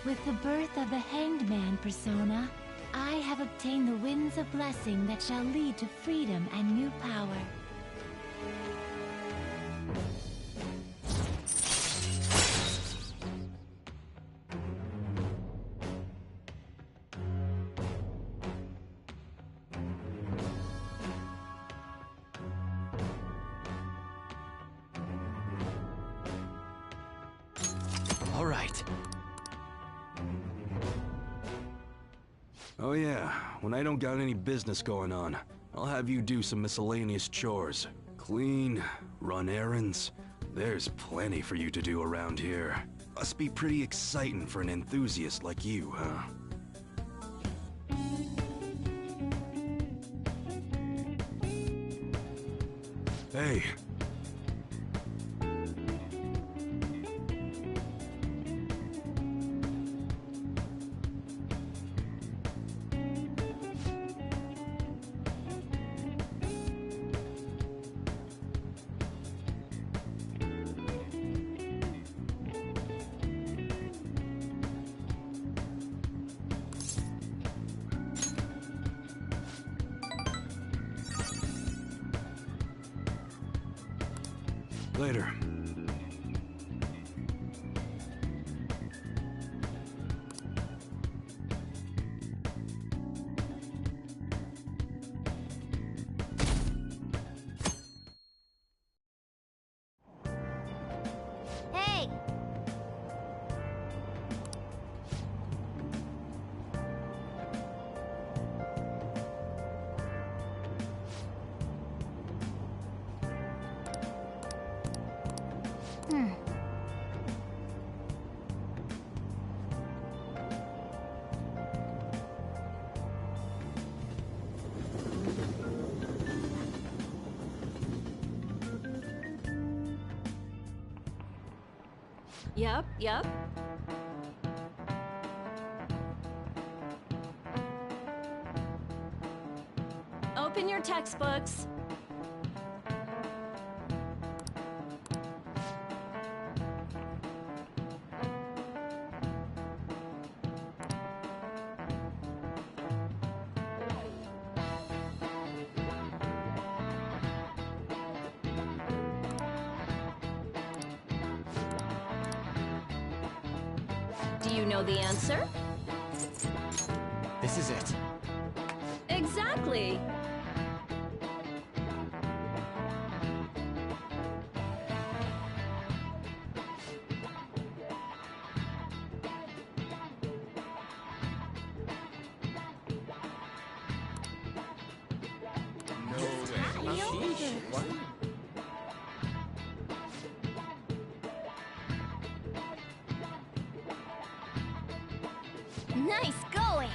With the birth of the Hanged Man persona, I have obtained the winds of blessing that shall lead to freedom and new power. All right. Oh yeah, when I don't got any business going on, I'll have you do some miscellaneous chores. Clean, run errands. There's plenty for you to do around here. Must be pretty exciting for an enthusiast like you, huh? Hey. Later. Hey! Yep. Open your textbooks. Do you know the answer? This is it. Exactly. Nice going!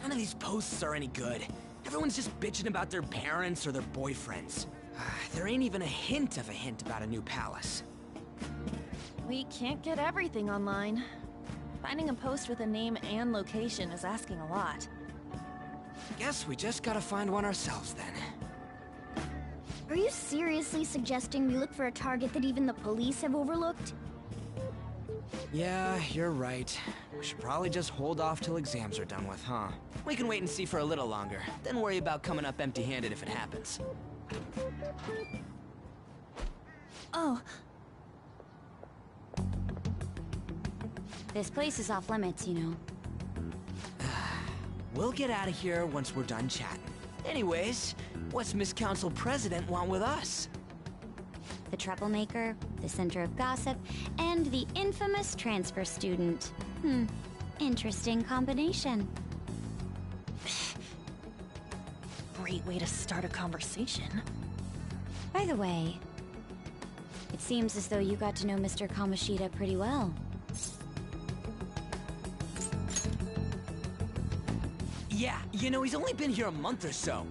None of these posts are any good. Everyone's just bitching about their parents or their boyfriends. There ain't even a hint about a new palace. We can't get everything online. Finding a post with a name and location is asking a lot. Guess we just gotta find one ourselves then. Are you seriously suggesting we look for a target that even the police have overlooked? Yeah, you're right. We should probably just hold off till exams are done with, huh? We can wait and see for a little longer, then worry about coming up empty-handed if it happens. Oh. This place is off limits, you know. We'll get out of here once we're done chatting. Anyways, what's Miss Council President want with us? The troublemaker, the center of gossip, and the infamous transfer student. Interesting combination. Great way to start a conversation. By the way, it seems as though you got to know Mr. Kamoshida pretty well. Yeah, you know, he's only been here a month or so.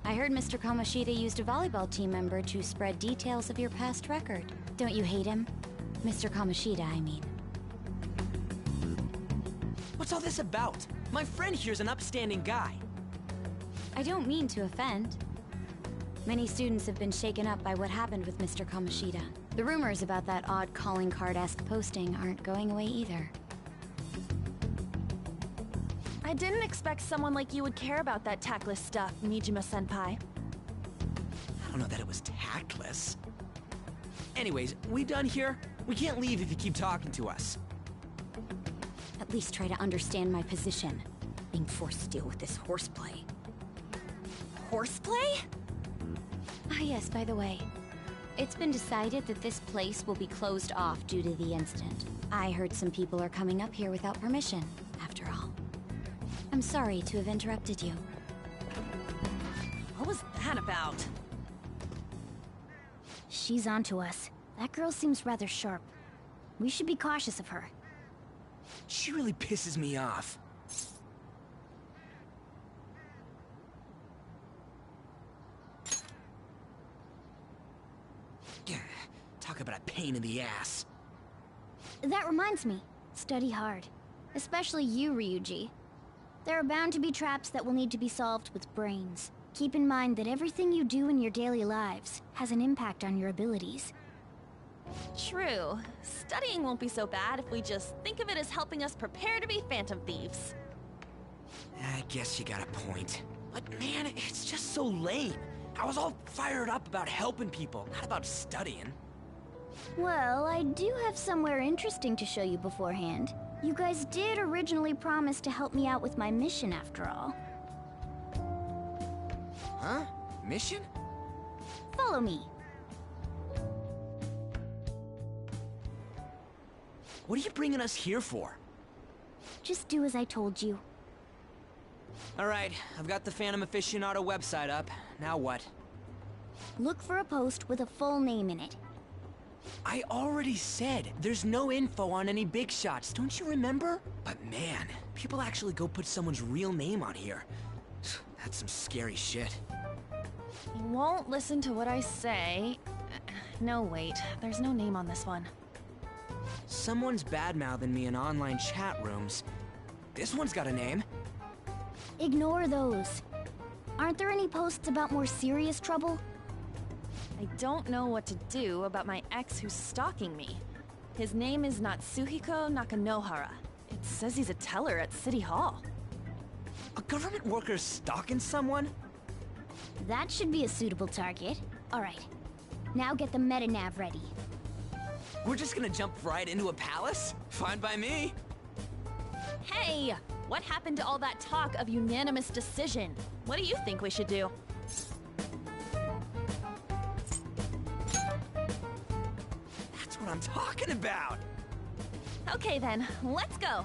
I heard Mr. Kamoshida used a volleyball team member to spread details of your past record. Don't you hate him? Mr. Kamoshida, I mean. What's all this about? My friend here's an upstanding guy. I don't mean to offend. Many students have been shaken up by what happened with Mr. Kamoshida. The rumors about that odd calling card-esque posting aren't going away either. I didn't expect someone like you would care about that tactless stuff, Nijima-senpai. I don't know that it was tactless. Anyways, we done here? We can't leave if you keep talking to us. At least try to understand my position. Being forced to deal with this horseplay. Horseplay? Ah yes, by the way. It's been decided that this place will be closed off due to the incident. I heard some people are coming up here without permission, after all. I'm sorry to have interrupted you. What was that about? She's onto us. That girl seems rather sharp. We should be cautious of her. She really pisses me off. Talk about a pain in the ass. That reminds me. Study hard. Especially you, Ryuji. There are bound to be traps that will need to be solved with brains. Keep in mind that everything you do in your daily lives has an impact on your abilities. True. Studying won't be so bad if we just think of it as helping us prepare to be Phantom Thieves. I guess you got a point. But man, it's just so lame. I was all fired up about helping people, not about studying. Well, I do have somewhere interesting to show you beforehand. You guys did originally promise to help me out with my mission after all. Huh? Mission? Follow me. What are you bringing us here for? Just do as I told you. Alright, I've got the Phantom Aficionado website up. Now what? Look for a post with a full name in it. I already said there's no info on any big shots, don't you remember? But man, people actually go put someone's real name on here. That's some scary shit. You won't listen to what I say. No, wait. There's no name on this one. Someone's bad-mouthing me in online chat rooms. This one's got a name. Ignore those. Aren't there any posts about more serious trouble? I don't know what to do about my ex who's stalking me. His name is Natsuhiko Nakanohara. It says he's a teller at City Hall. A government worker stalking someone? That should be a suitable target. Alright. Now get the meta-nav ready. We're just gonna jump right into a palace? Fine by me. Hey! What happened to all that talk of unanimous decision? What do you think we should do? That's what I'm talking about! Okay then, let's go!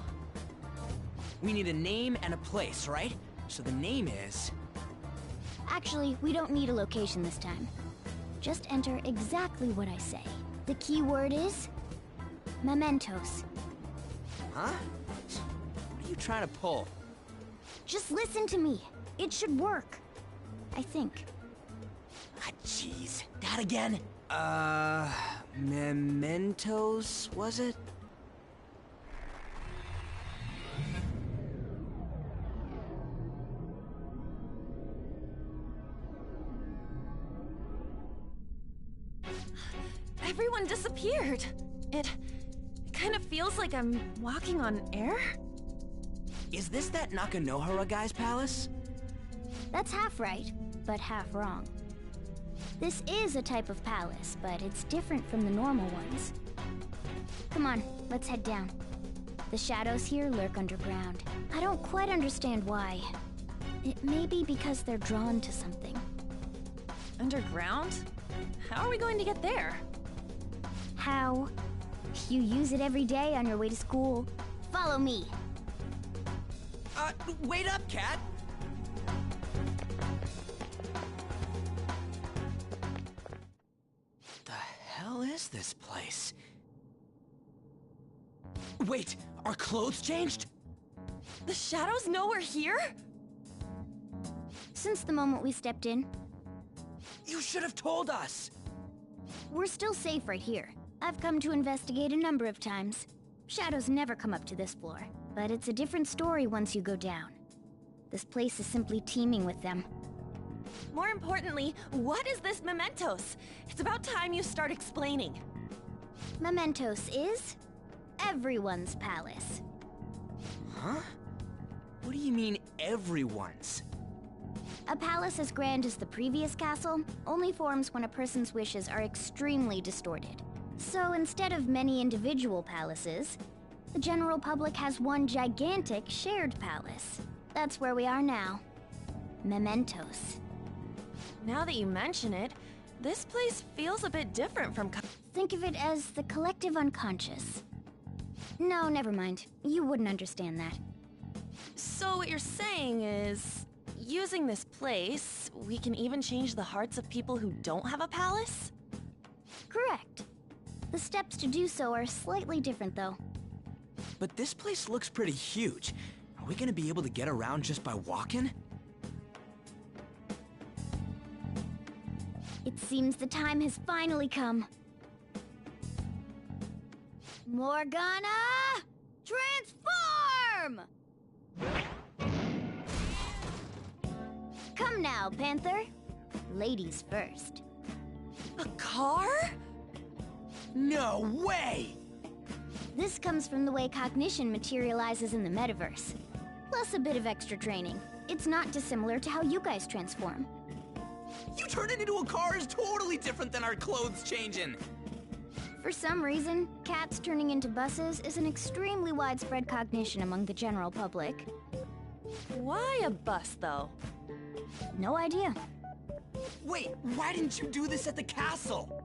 We need a name and a place, right? So the name is... Actually, we don't need a location this time. Just enter exactly what I say. The key word is... mementos. Huh? What are you trying to pull? Just listen to me. It should work. I think. Ah, jeez. That again? Mementos, was it? Everyone disappeared. It kind of feels like I'm walking on air. Is this that Nakanohara guy's palace? That's half right, but half wrong. This is a type of palace, but it's different from the normal ones. Come on, let's head down. The shadows here lurk underground. I don't quite understand why. It may be because they're drawn to something. Underground? How are we going to get there? How? You use it every day on your way to school. Follow me. Wait up, Cat! The hell is this place? Wait, our clothes changed? The shadows know we're here? Since the moment we stepped in. You should have told us! We're still safe right here. I've come to investigate a number of times. Shadows never come up to this floor, but it's a different story once you go down. This place is simply teeming with them. More importantly, what is this mementos? It's about time you start explaining. Mementos is everyone's palace. Huh? What do you mean, everyone's? A palace as grand as the previous castle only forms when a person's wishes are extremely distorted. So instead of many individual palaces, the general public has one gigantic shared palace. That's where we are now. Mementos. Now that you mention it, this place feels a bit different from... Think of it as the collective unconscious. No, never mind. You wouldn't understand that. So what you're saying is... using this place, we can even change the hearts of people who don't have a palace? Correct. The steps to do so are slightly different, though. But this place looks pretty huge. Are we gonna be able to get around just by walking? It seems the time has finally come. Morgana! Transform! Come now, Panther. Ladies first. A car? No way! This comes from the way cognition materializes in the metaverse. Plus a bit of extra training. It's not dissimilar to how you guys transform. You turning into a car is totally different than our clothes changing! For some reason, cats turning into buses is an extremely widespread cognition among the general public. Why a bus, though? No idea. Wait, why didn't you do this at the castle?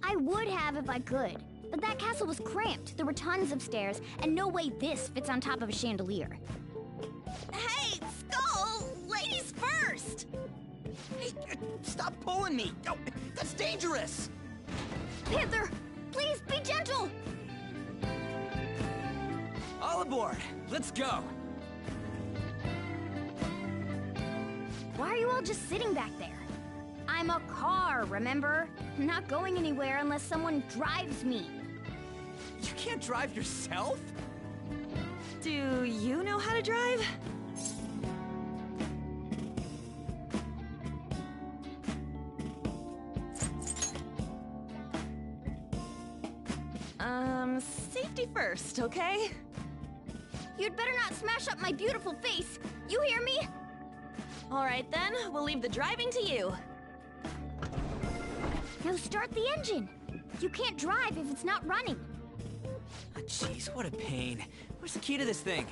I would have if I could, but that castle was cramped. There were tons of stairs, and no way this fits on top of a chandelier. Hey, Skull! Ladies first! Hey, stop pulling me! Oh, that's dangerous! Panther, please be gentle! All aboard! Let's go! Why are you all just sitting back there? I'm a car, remember? Not going anywhere unless someone drives me. You can't drive yourself? Do you know how to drive? Safety first, okay? You'd better not smash up my beautiful face. You hear me? All right then, we'll leave the driving to you. Now start the engine. You can't drive if it's not running. Oh, jeez, what a pain. Where's the key to this thing?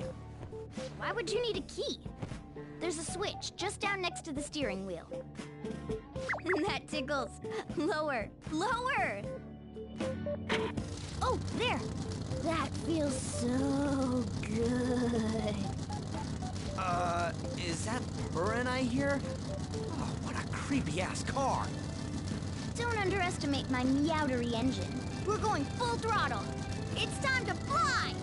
Why would you need a key? There's a switch just down next to the steering wheel. That tickles. Lower. Lower! Oh, there! That feels so good. Is that purring I hear? Oh, what a creepy-ass car. Don't underestimate my meowdery engine. We're going full throttle. It's time to fly!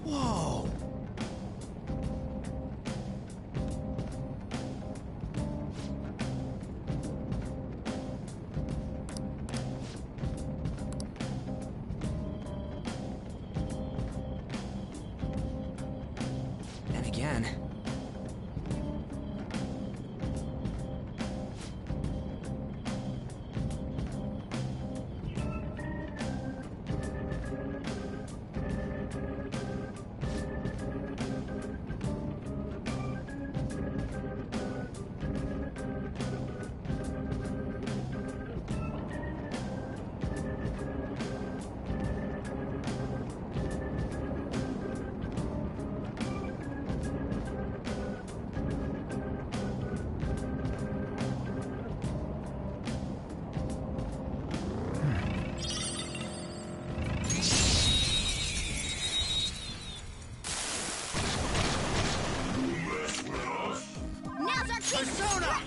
Whoa! And again. Now's our Persona!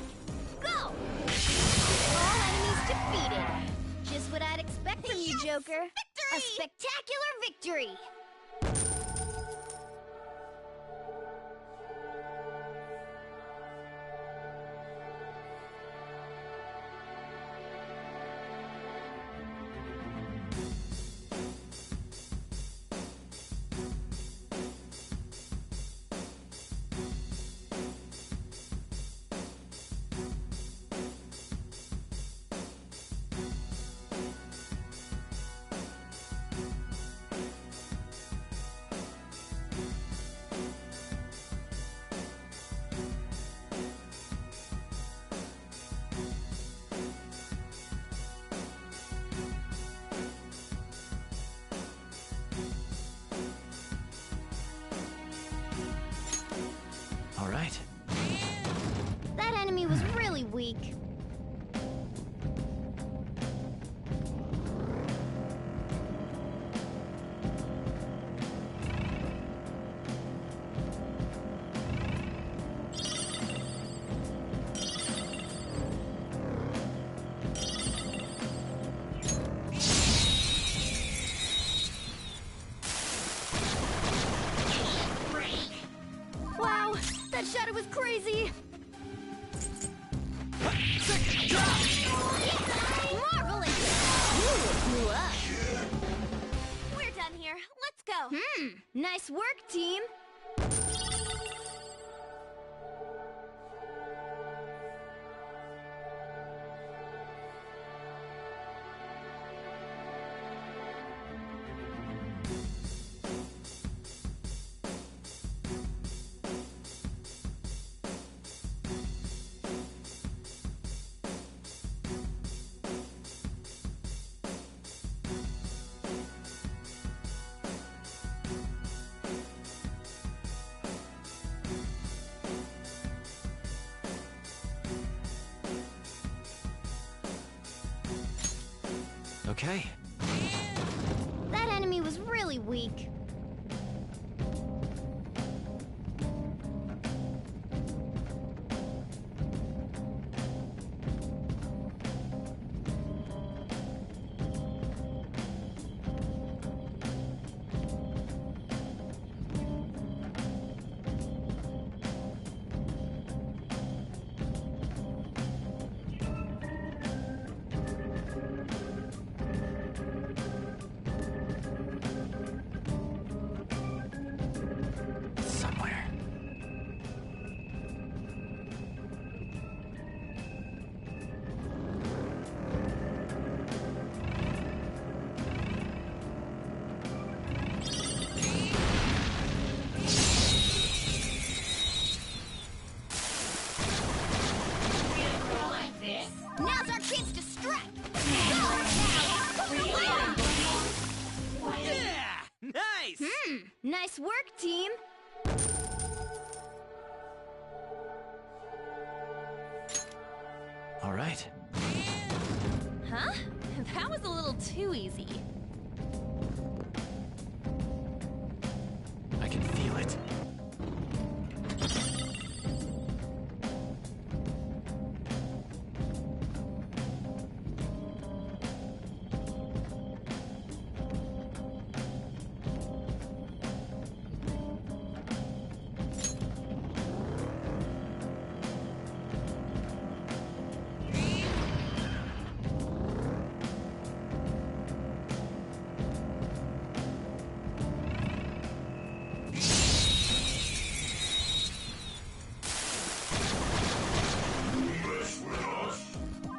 Go! All enemies defeated. Just what I'd expect from you, Joker. A spectacular victory! All right. That enemy was really weak. Wow, that shadow was crazy! Marvelous! You blew up. We're done here. Let's go. Nice work, team! Okay. That enemy was really weak. Nice work, team! All right. Huh? That was a little too easy. I can feel it.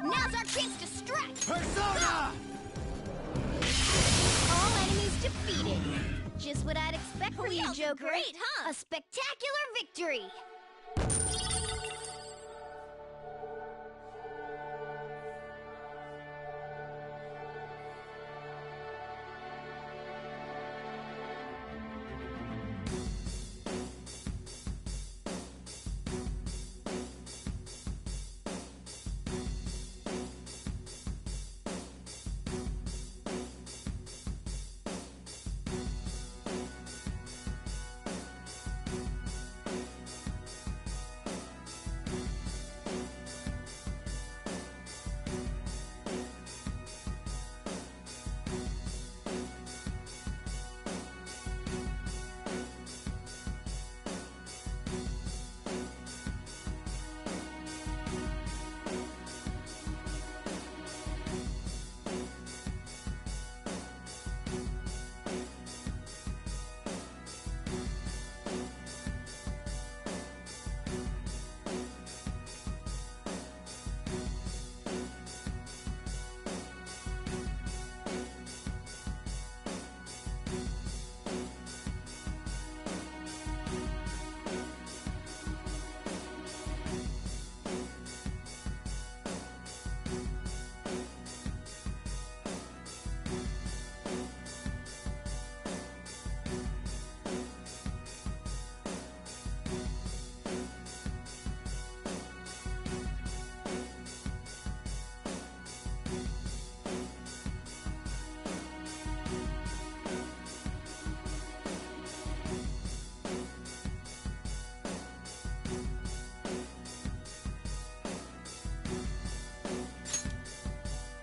Now's our chance to strike! Persona! All enemies defeated. Just what I'd expect from you, Wheels are Joker. great, huh? A spectacular victory!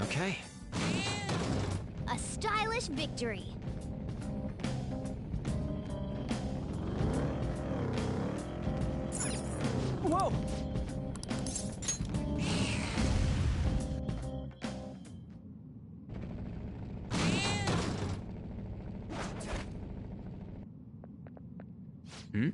Okay. A stylish victory. Whoa! Hmm?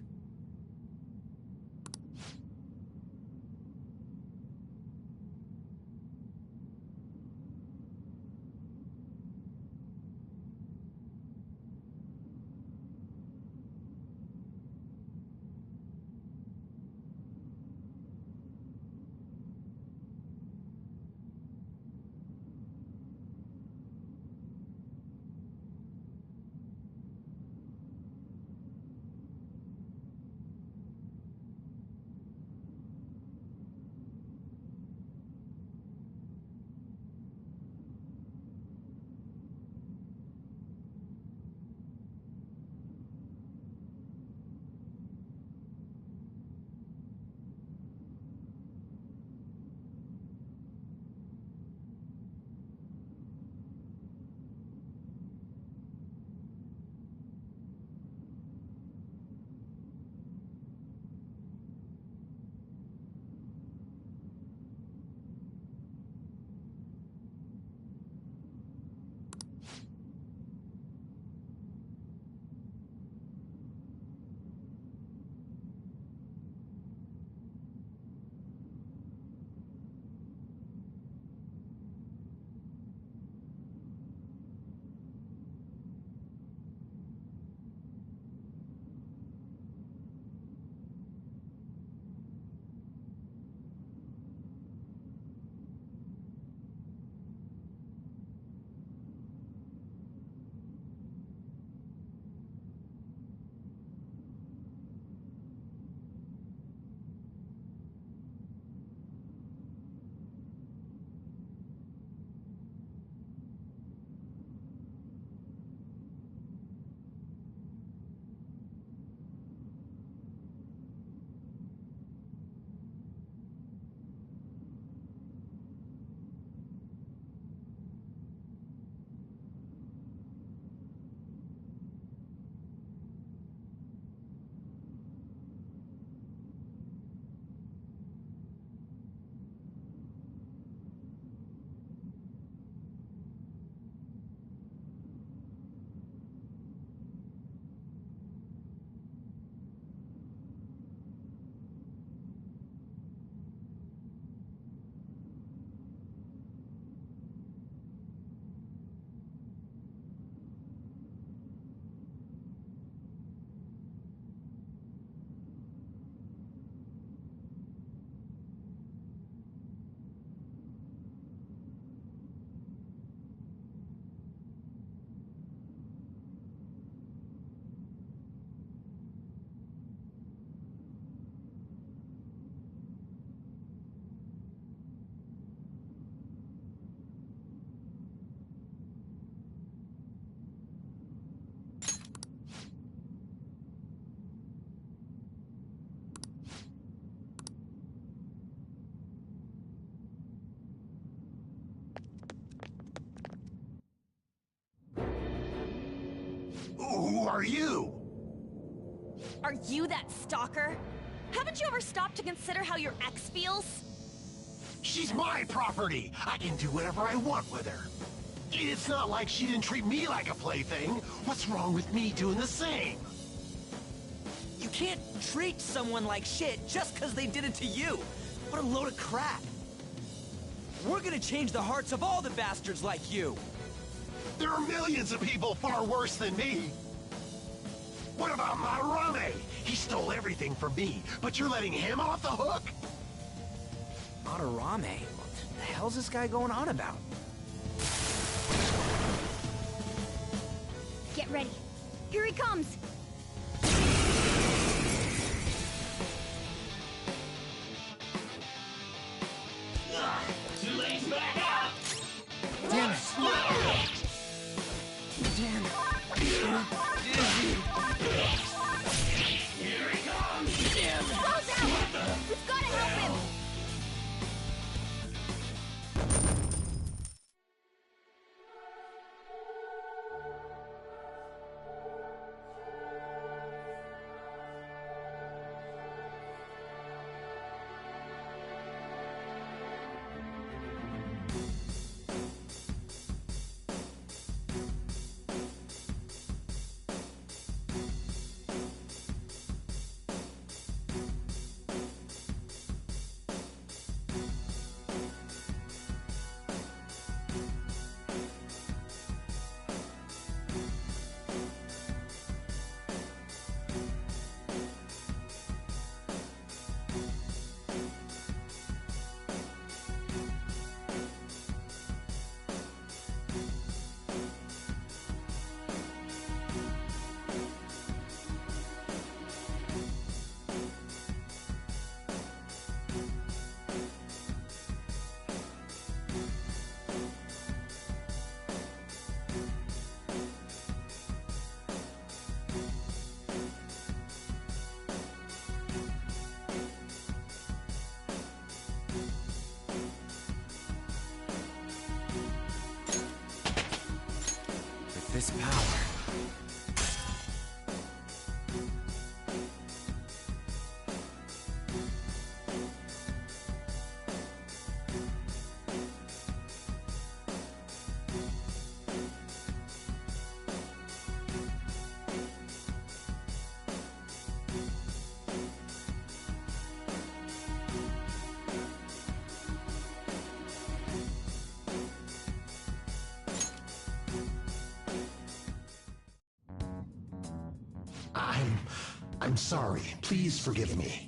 are you? Are you that stalker? Haven't you ever stopped to consider how your ex feels? She's my property. I can do whatever I want with her. It's not like she didn't treat me like a plaything. What's wrong with me doing the same? You can't treat someone like shit just because they did it to you. What a load of crap. We're gonna change the hearts of all the bastards like you. There are millions of people far worse than me. What about Madarame? He stole everything from me, but you're letting him off the hook? Madarame? What the hell's this guy going on about? Get ready. Here he comes. Tulane's back up! Damn it! Damn it! Dizzy! Here he comes! Damn it! Slow down! We've got to help him! This power. I'm sorry. Please forgive me.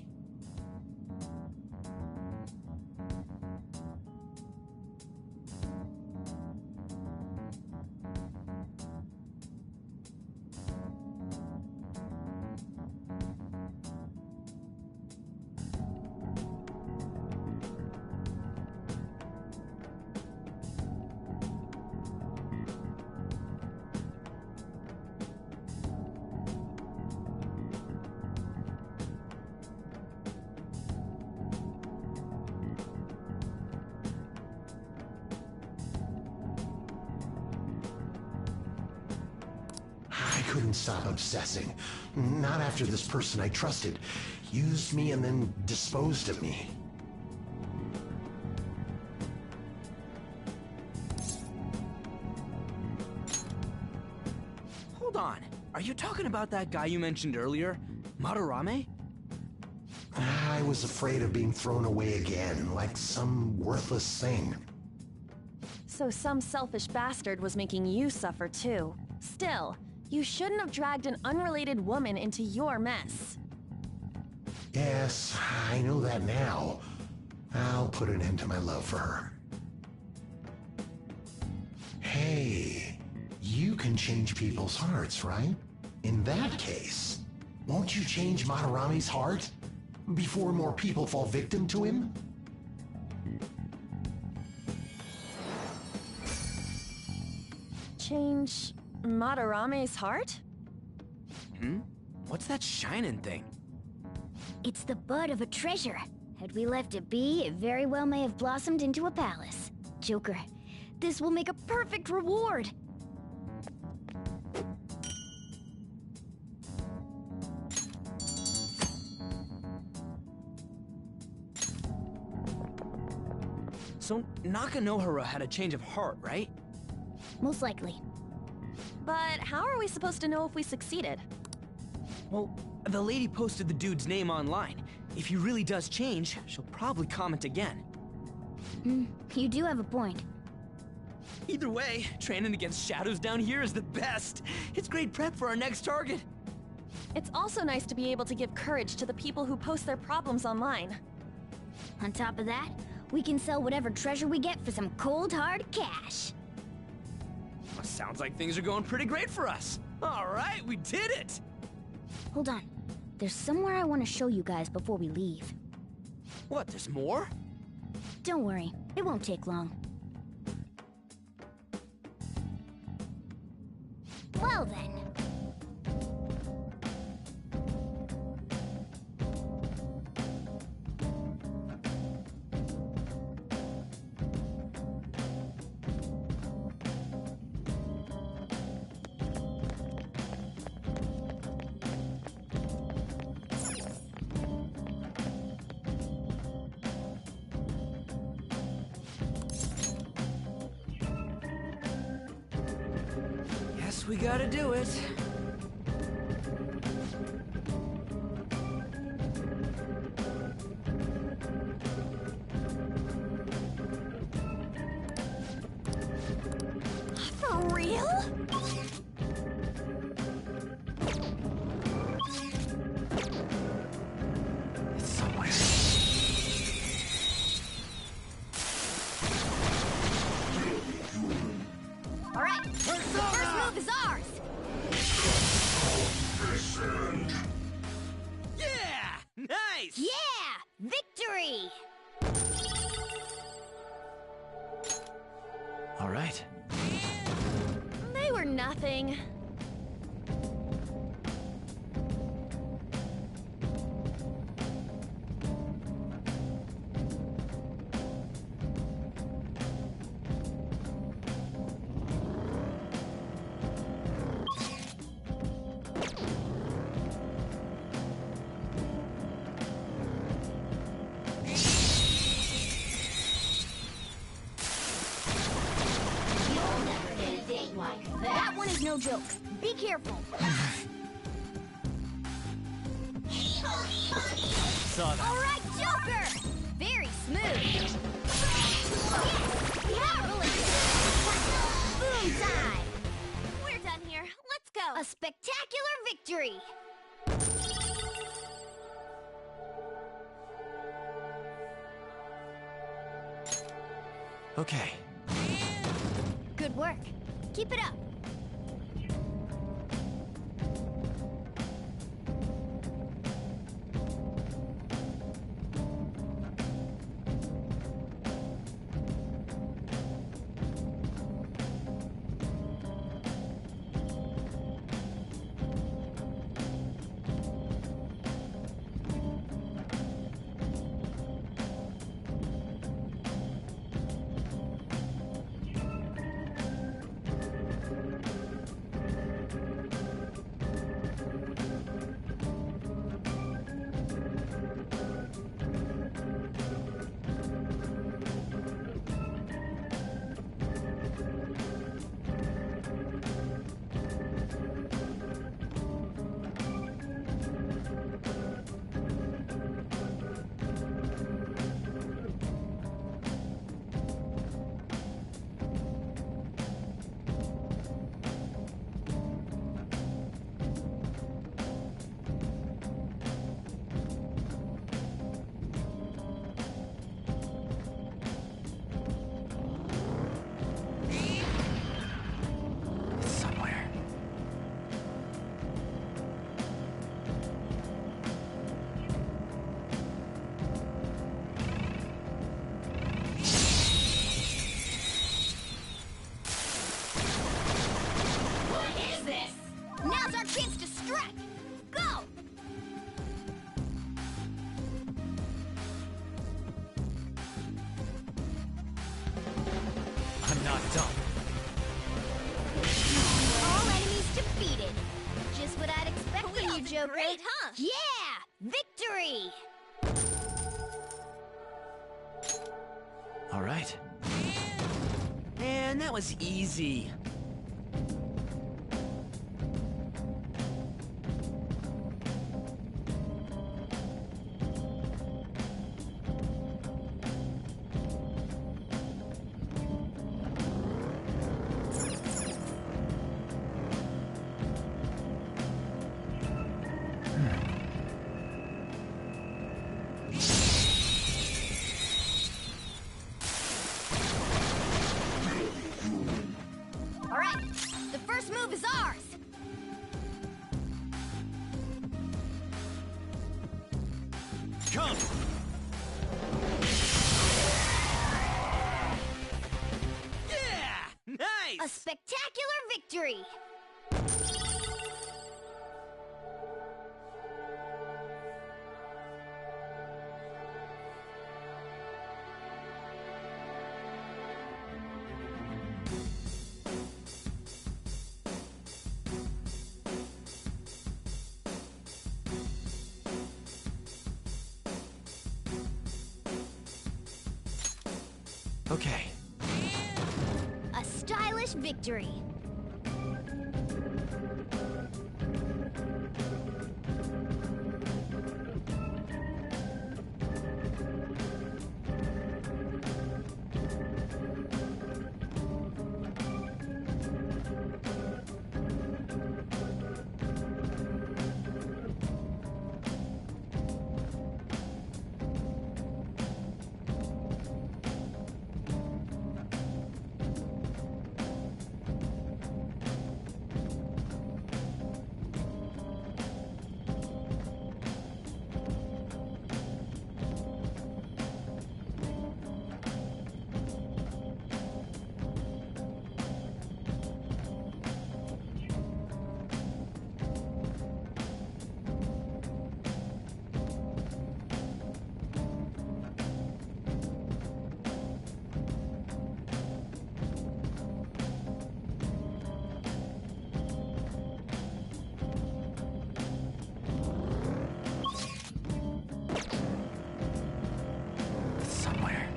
I couldn't stop obsessing. Not after this person I trusted used me and then disposed of me. Hold on. Are you talking about that guy you mentioned earlier? Madarame? I was afraid of being thrown away again, like some worthless thing. So some selfish bastard was making you suffer too. Still, you shouldn't have dragged an unrelated woman into your mess. Yes, I know that now. I'll put an end to my love for her. Hey, you can change people's hearts, right? In that case, won't you change Madarame's heart before more people fall victim to him? Change Madarame's heart? What's that shining thing? It's the bud of a treasure. Had we left it be, it very well may have blossomed into a palace. Joker, this will make a perfect reward. So Nakanohara had a change of heart, right? Most likely. But how are we supposed to know if we succeeded? Well, the lady posted the dude's name online. If he really does change, she'll probably comment again. You do have a point. Either way, training against shadows down here is the best. It's great prep for our next target. It's also nice to be able to give courage to the people who post their problems online. On top of that, we can sell whatever treasure we get for some cold hard cash. Well, sounds like things are going pretty great for us. All right, we did it! Hold on. There's somewhere I want to show you guys before we leave. What, there's more? Don't worry, it won't take long. Well then. Guess we gotta do it. For real? It's somewhere. All right, the first move is ours. Yeah! Nice! Yeah! Victory! All right. They were nothing. That one is no joke. Be careful. Saw that. All right, Joker! Very smooth. Yes! Marvelous! Boom time! We're done here. Let's go. A spectacular victory! Okay. Good work. Keep it up. Joker. Great, huh? Yeah! Victory! All right. right? Man, that was easy. All right, the first move is ours. Come! Yeah! Nice! A spectacular victory! Okay. A stylish victory. Somewhere.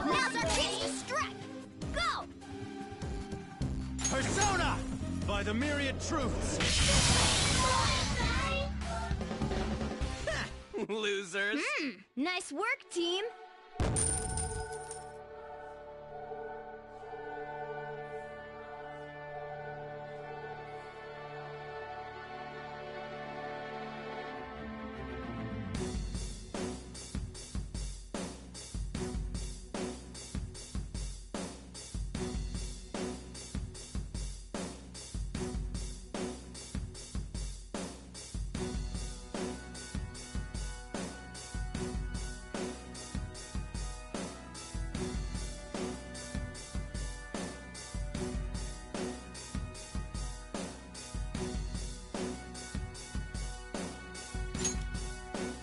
Now's our chance to strike! Go! Persona! By the myriad truths! Losers! Nice work, team!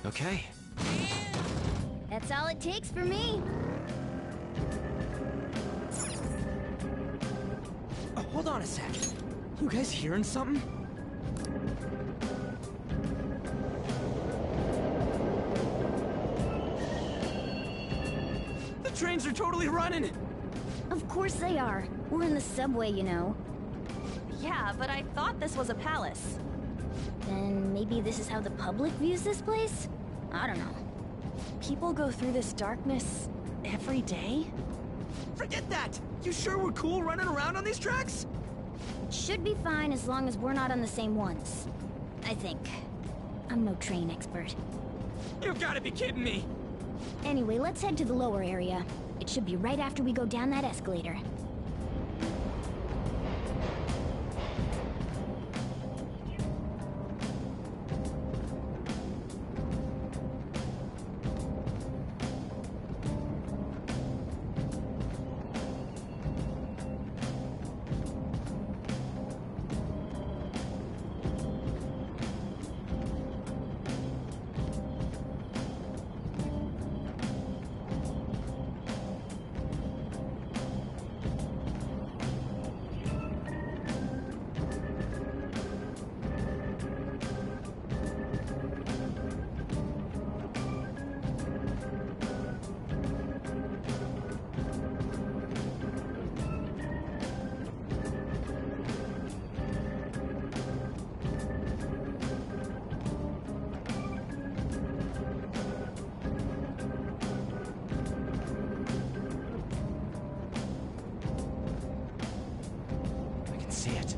Okay. That's all it takes for me. Oh, hold on a sec. You guys hearing something? The trains are totally running! Of course they are. We're in the subway, you know. Yeah, but I thought this was a palace. Then maybe this is how the public views this place? I don't know. People go through this darkness every day? Forget that! You sure we're cool running around on these tracks? Should be fine as long as we're not on the same ones. I think. I'm no train expert. You've gotta be kidding me! Anyway, let's head to the lower area. It should be right after we go down that escalator. see it.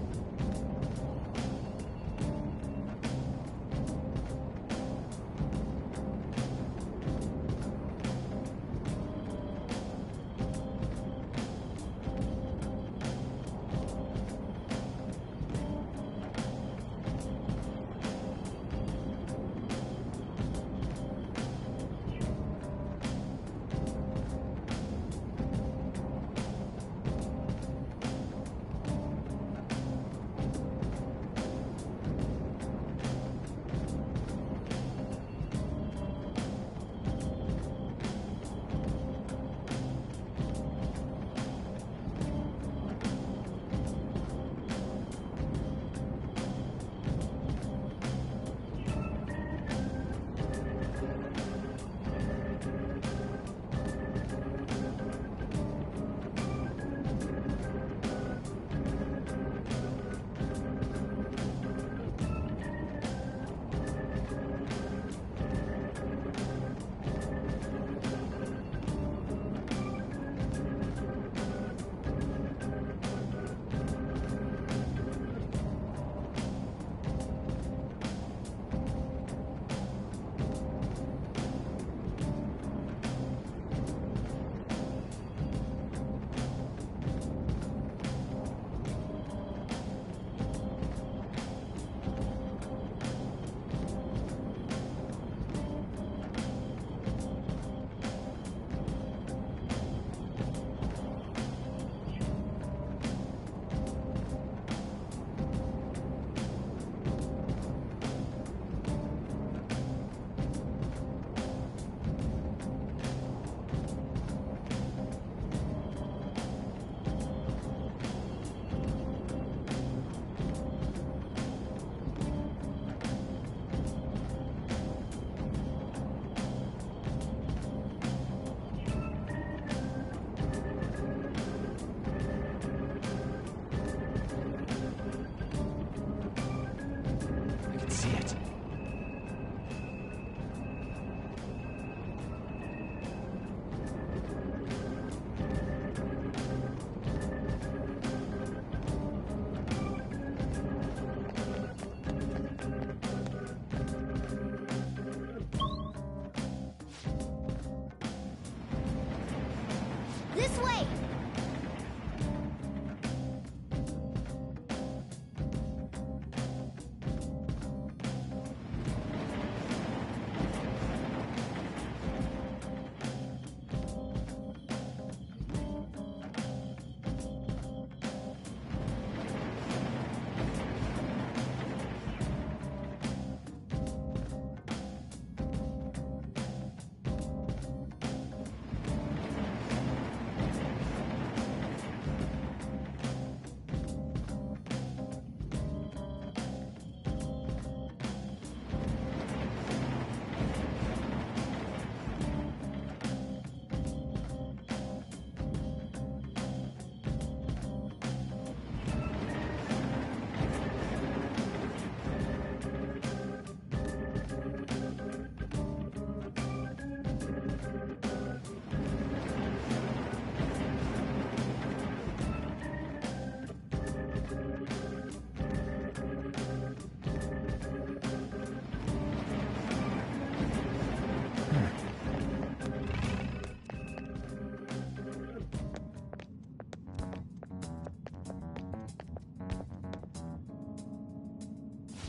This way!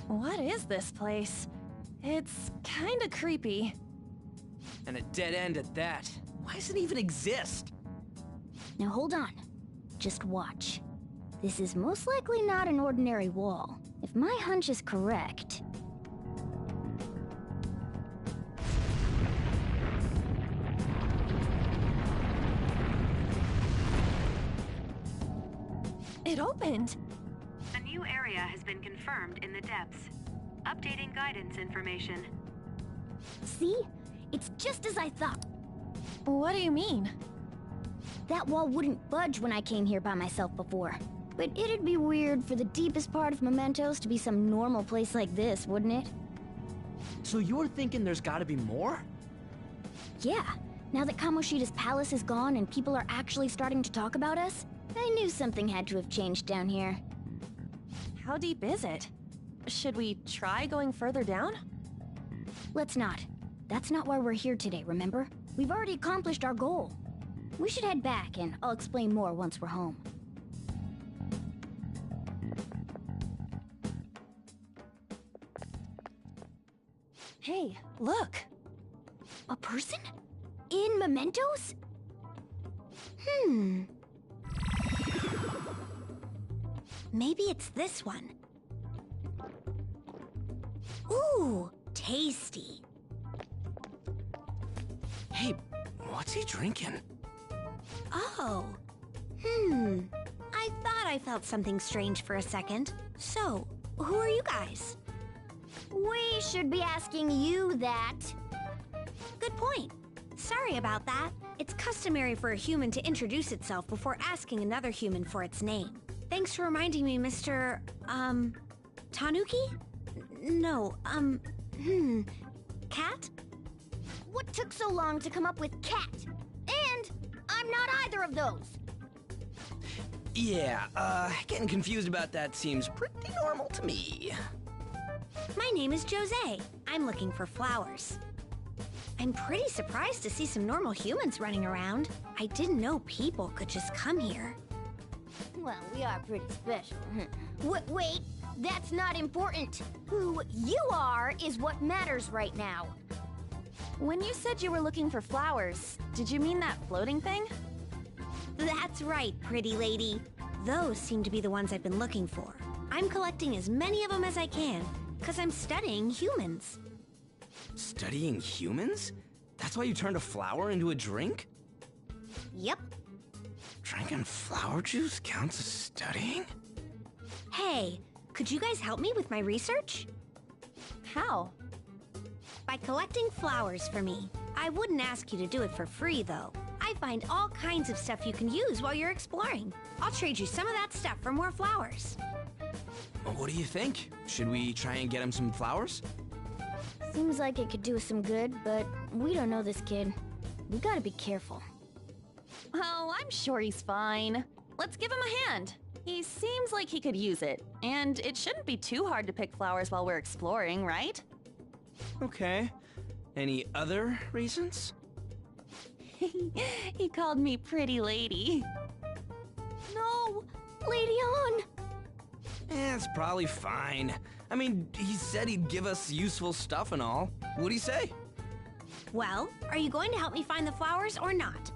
What is this place? It's kinda creepy. And a dead end at that. Why does it even exist? Now hold on. Just watch. This is most likely not an ordinary wall. If my hunch is correct... It opened! A new area has been confirmed in the depths. Updating guidance information. See? It's just as I thought. What do you mean? That wall wouldn't budge when I came here by myself before. But it'd be weird for the deepest part of Mementos to be some normal place like this, wouldn't it? So you're thinking there's gotta be more? Yeah. Now that Kamoshida's palace is gone and people are actually starting to talk about us, I knew something had to have changed down here. How deep is it? Should we try going further down? Let's not. That's not why we're here today, remember? We've already accomplished our goal. We should head back, and I'll explain more once we're home. Hey, look! A person? In mementos? Maybe it's this one. Ooh, tasty. Hey, what's he drinking? Oh. I thought I felt something strange for a second. So, who are you guys? We should be asking you that. Good point. Sorry about that. It's customary for a human to introduce itself before asking another human for its name. Thanks for reminding me, Mr. Tanuki? No, Cat? What took so long to come up with cat? And I'm not either of those. Yeah, getting confused about that seems pretty normal to me. My name is Jose. I'm looking for flowers. I'm pretty surprised to see some normal humans running around. I didn't know people could just come here. Well, we are pretty special. Wait, that's not important. Who you are is what matters right now. When you said you were looking for flowers, did you mean that floating thing? That's right, pretty lady. Those seem to be the ones I've been looking for. I'm collecting as many of them as I can, because I'm studying humans. Studying humans? That's why you turned a flower into a drink? Yep. Drinking flower juice counts as studying? Hey, could you guys help me with my research? How? By collecting flowers for me. I wouldn't ask you to do it for free, though. I find all kinds of stuff you can use while you're exploring. I'll trade you some of that stuff for more flowers. Well, what do you think? Should we try and get him some flowers? Seems like it could do us some good, but we don't know this kid. We gotta be careful. Oh, I'm sure he's fine. Let's give him a hand. He seems like he could use it, and it shouldn't be too hard to pick flowers while we're exploring, right? Okay. Any other reasons? He called me pretty lady. No! Lady on! It's probably fine. I mean, he said he'd give us useful stuff and all. What'd he say? Well, are you going to help me find the flowers or not?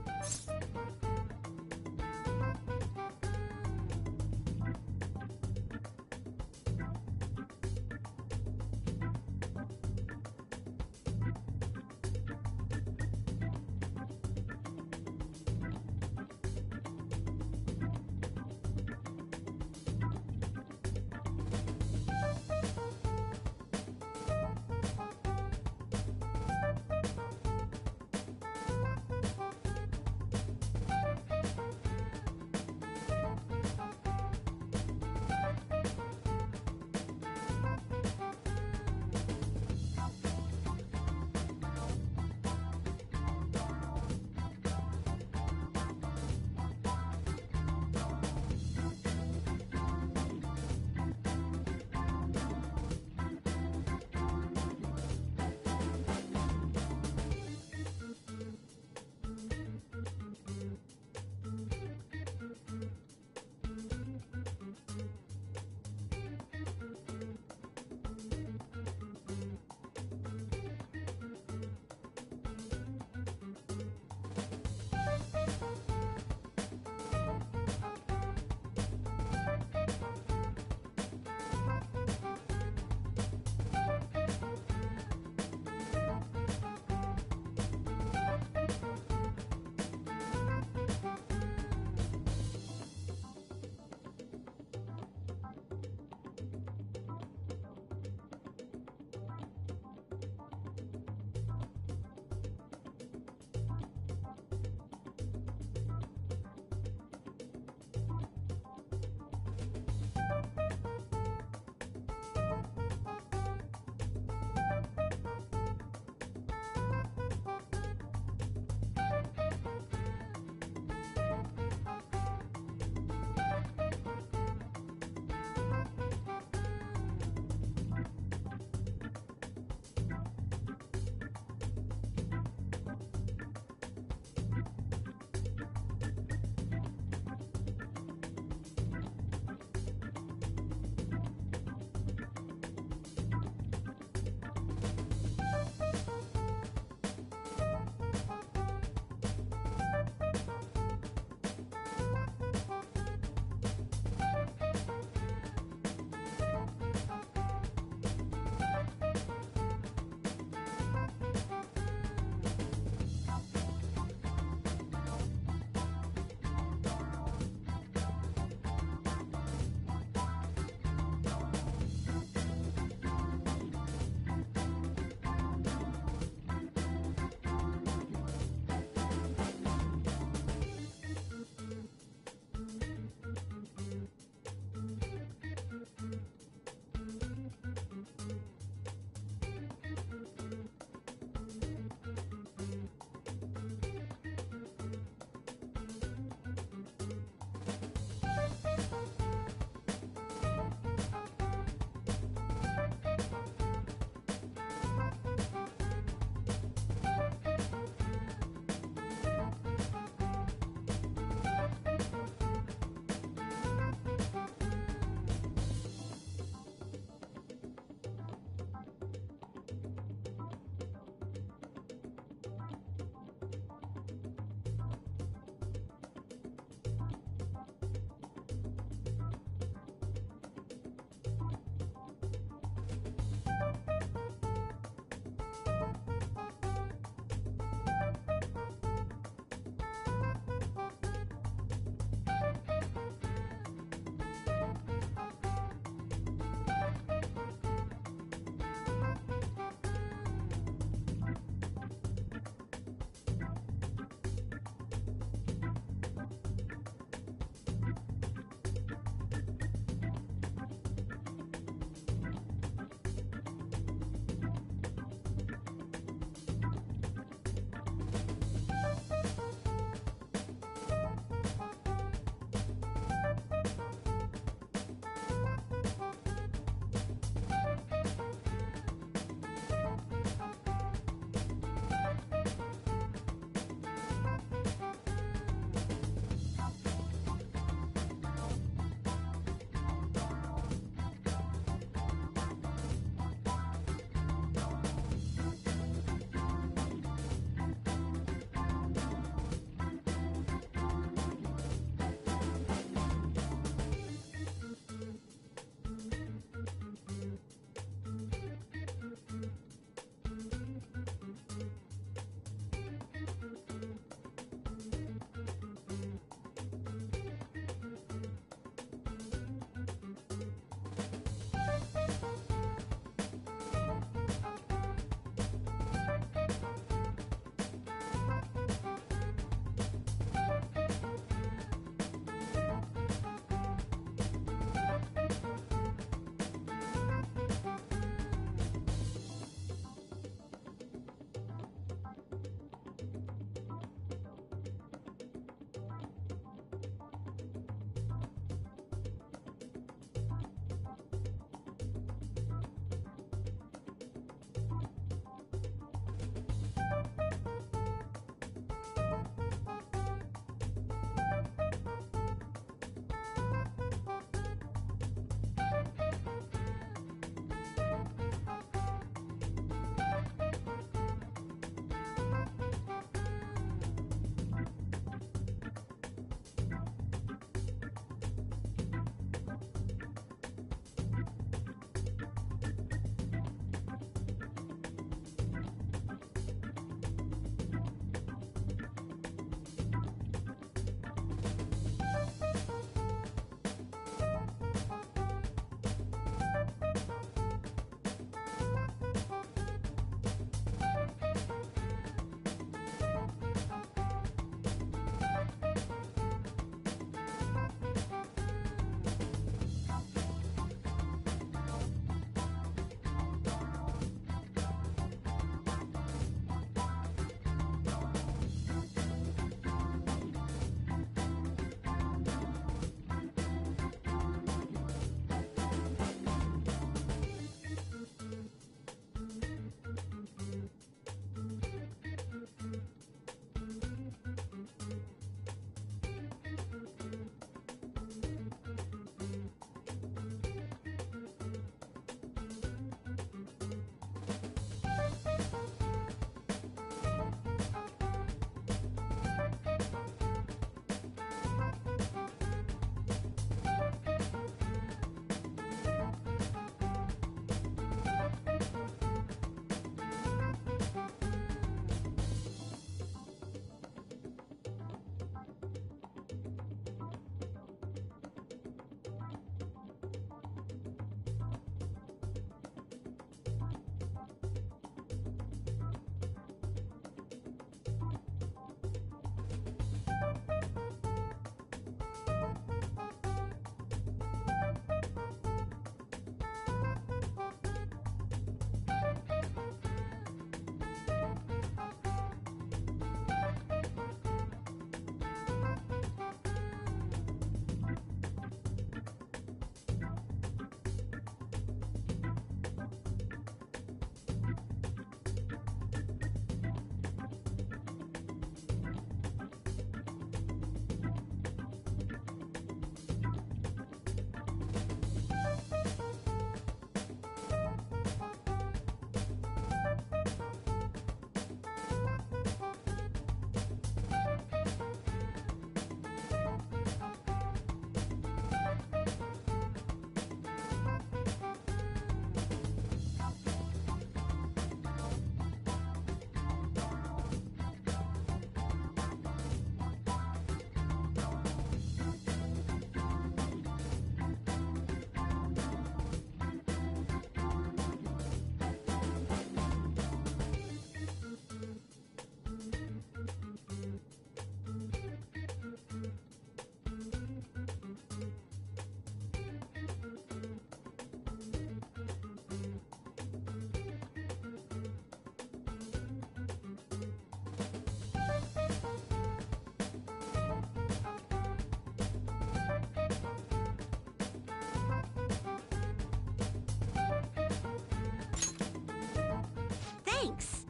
Thanks.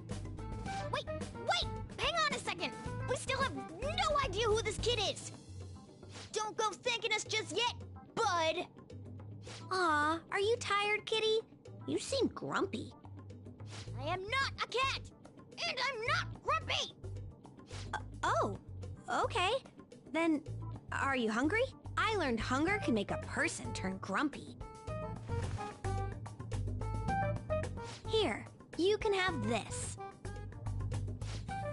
Wait! Hang on a second! We still have no idea who this kid is! Don't go thanking us just yet, bud! Aw, are you tired, kitty? You seem grumpy. I am not a cat! And I'm not grumpy! Oh, okay. Then, are you hungry? I learned hunger can make a person turn grumpy. Here, you can have this.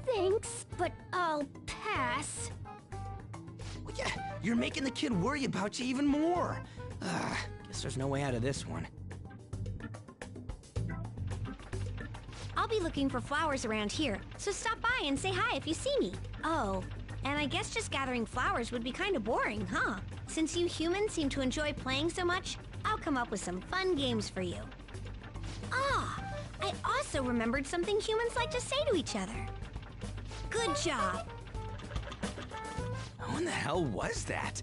Thanks, but I'll pass. Well, yeah, you're making the kid worry about you even more. Guess there's no way out of this one. I'll be looking for flowers around here, so stop by and say hi if you see me. Oh, and I guess just gathering flowers would be kind of boring, huh? Since you humans seem to enjoy playing so much, I'll come up with some fun games for you. Ah, I also remembered something humans like to say to each other. Good job. When the hell was that?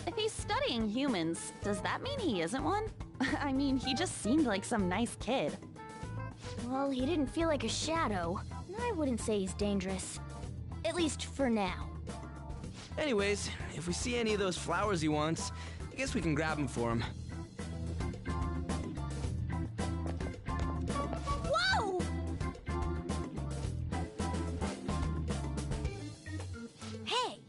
If he's studying humans, does that mean he isn't one? I mean, he just seemed like some nice kid. Well, he didn't feel like a shadow. I wouldn't say he's dangerous. At least for now. Anyways, if we see any of those flowers he wants, I guess we can grab them for him. Whoa! Hey!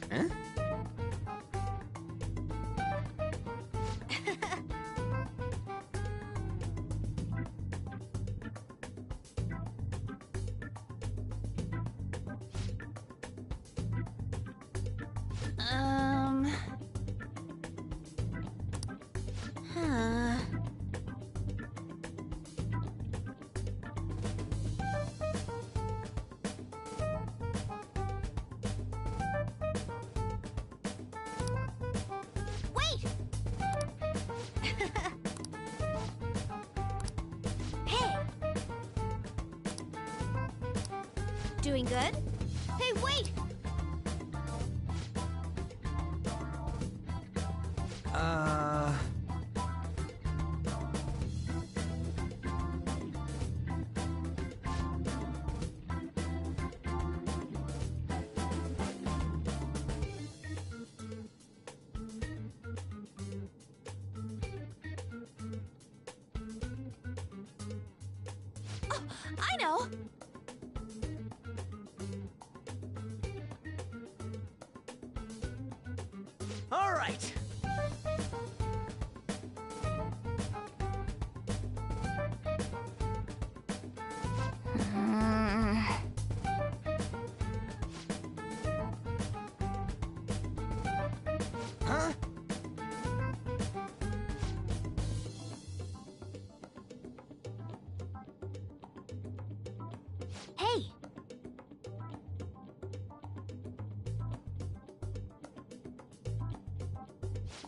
Huh? Huh. Wait! Hey! Doing good? Hey, wait! Oh, I know! All right. Huh? Hey!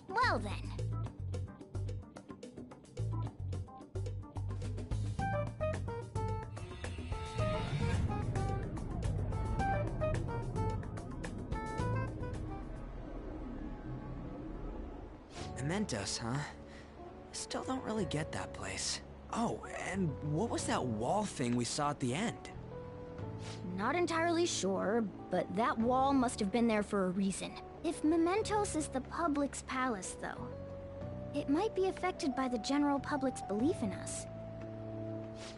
Well then. Mementos, huh? Still don't really get that place. Oh, and what was that wall thing we saw at the end? Not entirely sure, but that wall must have been there for a reason. If Mementos is the public's palace, though, it might be affected by the general public's belief in us.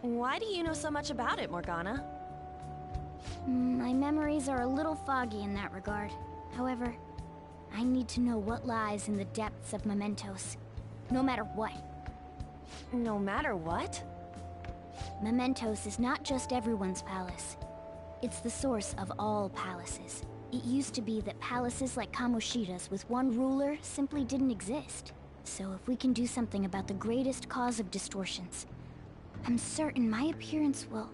Why do you know so much about it, Morgana? My memories are a little foggy in that regard. However, I need to know what lies in the depths of Mementos. No matter what. No matter what? Mementos is not just everyone's palace. It's the source of all palaces. It used to be that palaces like Kamoshida's with one ruler simply didn't exist. So if we can do something about the greatest cause of distortions, I'm certain my appearance will...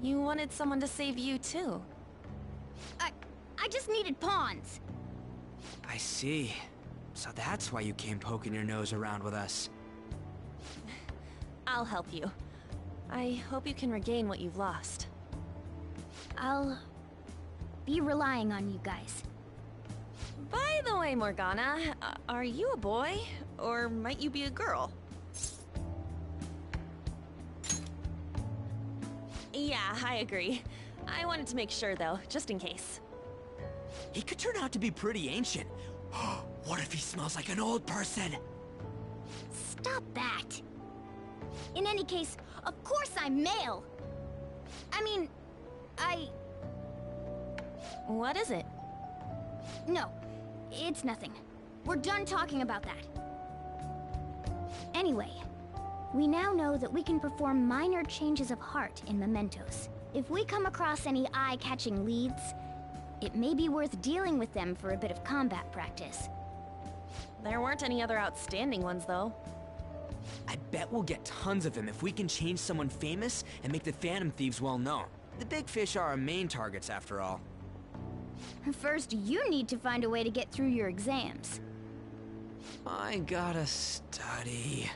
You wanted someone to save you too. I just needed pawns. I see. So that's why you came poking your nose around with us. I'll help you. I hope you can regain what you've lost. I'll be relying on you guys. By the way, Morgana, are you a boy? Or might you be a girl? Yeah, I agree. I wanted to make sure though, just in case. He could turn out to be pretty ancient. What if he smells like an old person? Stop that! In any case, of course I'm male! I mean, What is it? No, it's nothing. We're done talking about that. Anyway, we now know that we can perform minor changes of heart in Mementos. If we come across any eye-catching leads, it may be worth dealing with them for a bit of combat practice. There weren't any other outstanding ones, though. I bet we'll get tons of them if we can change someone famous and make the Phantom Thieves well known. The big fish are our main targets, after all. First, you need to find a way to get through your exams. I gotta study.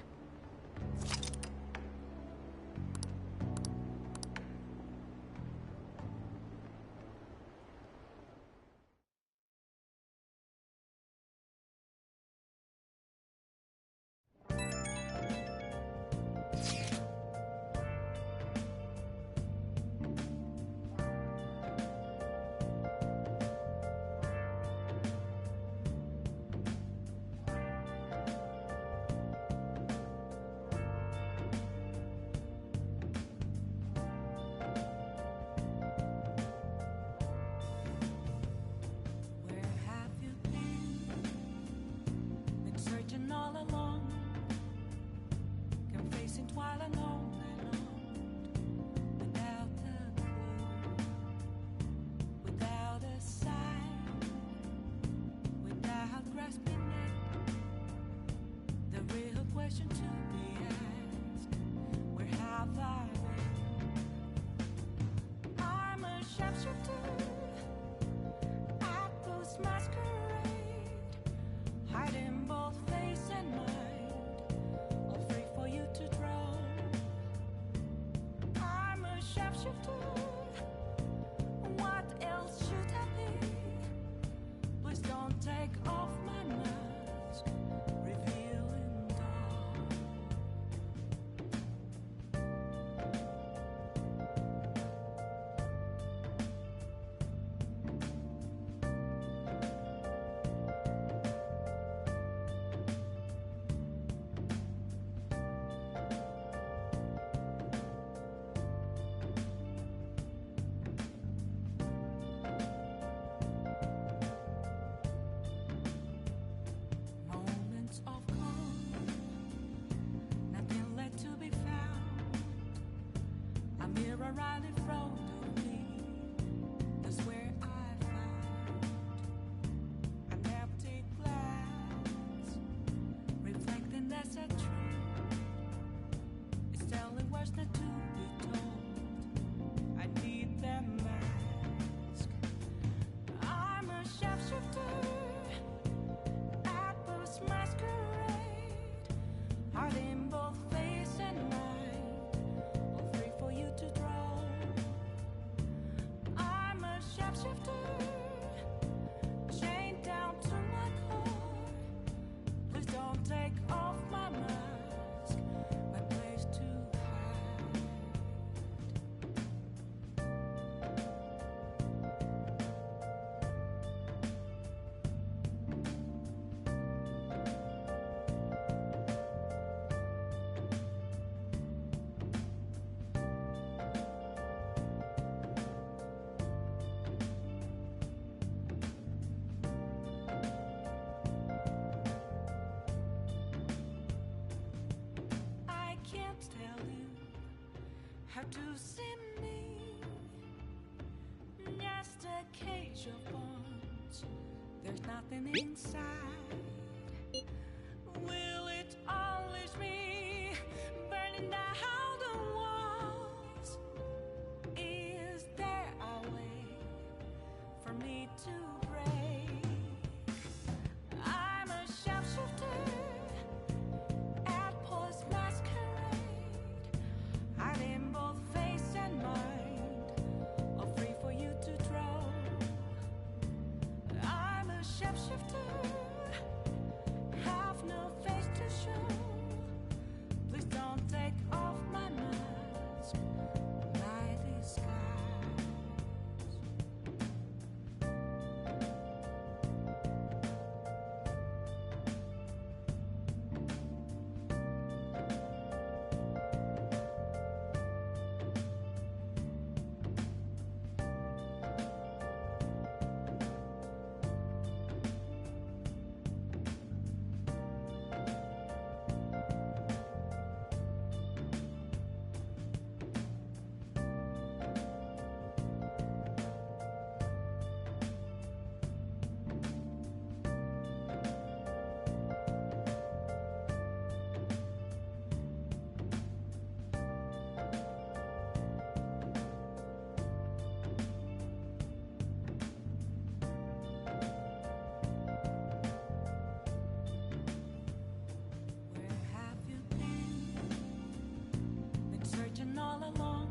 how to see me. Just a cage of bones, there's nothing inside. Will it always be burning down the walls? Is there a way for me to break? I'm a sharpshooter at Post Masquerade, hiding both face and mind, all free for you to draw. I'm a sharpshooter, have no face to show. Please don't take off my mask, my disguise. Searching all along,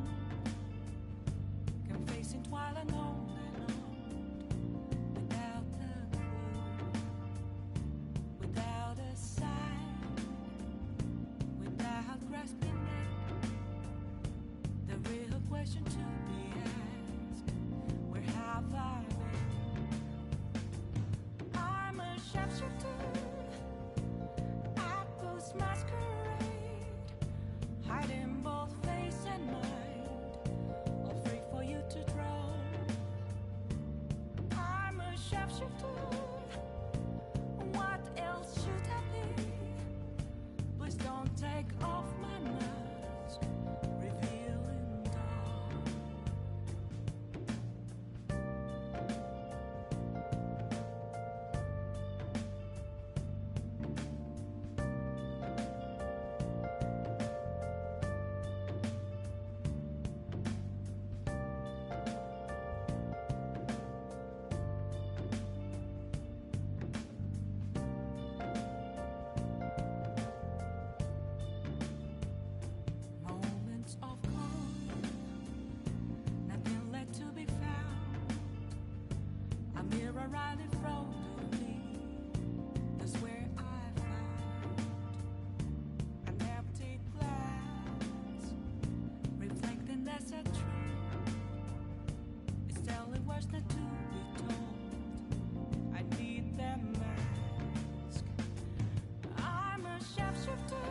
confessing while alone and on, without a clue, without a sign, without grasping it. The real question to be asked: where have I been? I'm a sharpshooter at Post Masquerade, hiding both face and mind, all free for you to draw. I'm a sharpshooter, what else should I be? Please don't take off my mask, revealing dark. Moments of calm, nothing left to be found. A mirror right in front of me, that's where I found an empty glass, reflecting that's a truth. It's telling words not to be told. I need that mask. I'm a sharpshooter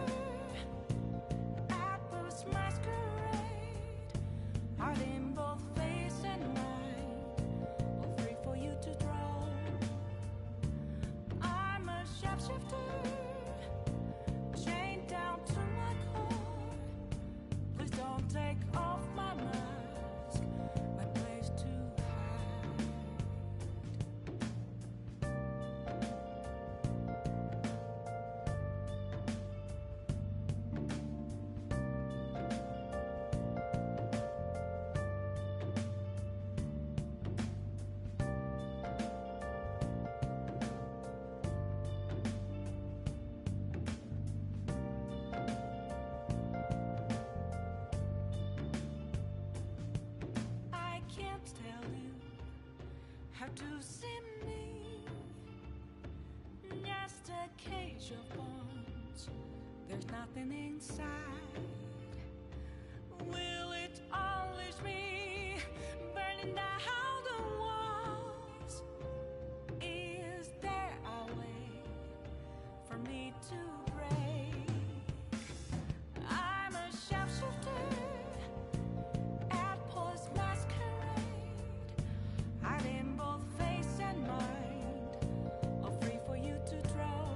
at Post Masquerade, hiding both face and mind, all free for you to draw. I'm a sharpshooter, chained down to my core. Please don't take off my mask, my place to hide. I can't tell you how to see me. Just a cage of bones, there's nothing inside. Will it always be burning down the walls? Is there a way for me to break? I'm a sharpshooter at Post Masquerade, hiding both face and mind, all free for you to draw.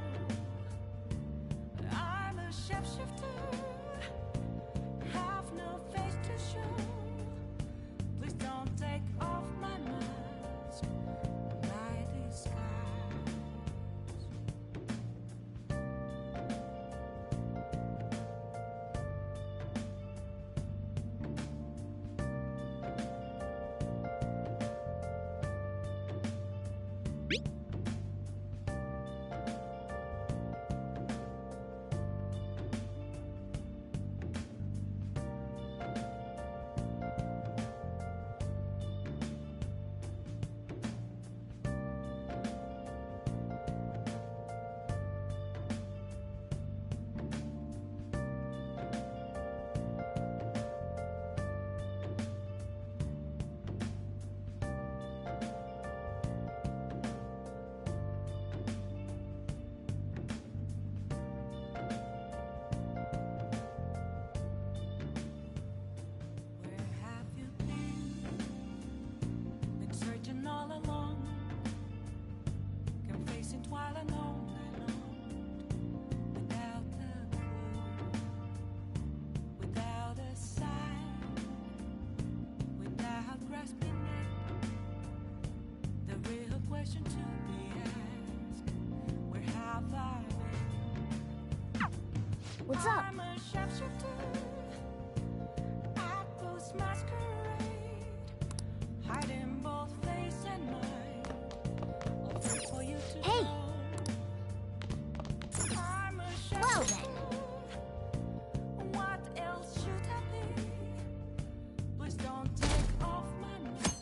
I'm a sharpshooter, have no face to show. What's up? I'm a sharpshooter at Post Masquerade, hiding both face and mind. I'll wait for you to Hey! know. I'm a Well sharpshooter. What else should I be? Please don't take off my mask.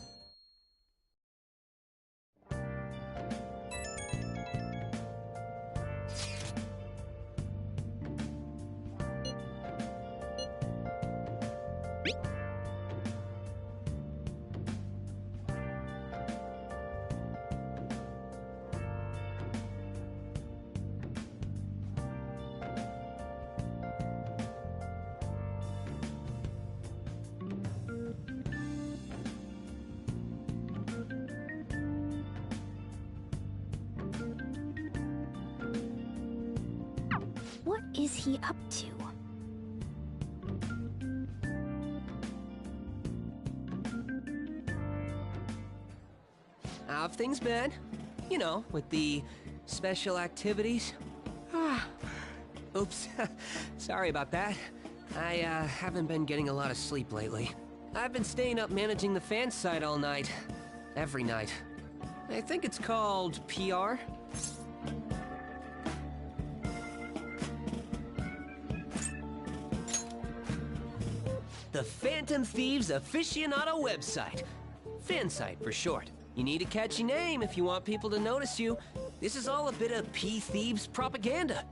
What is he up to? How have things been? You know, with the special activities. Oops. Sorry about that. I haven't been getting a lot of sleep lately. I've been staying up managing the fan site all night. Every night. I think it's called PR. The Phantom Thieves Aficionado website. Fan site for short. You need a catchy name if you want people to notice you. This is all a bit of P-Thieves propaganda.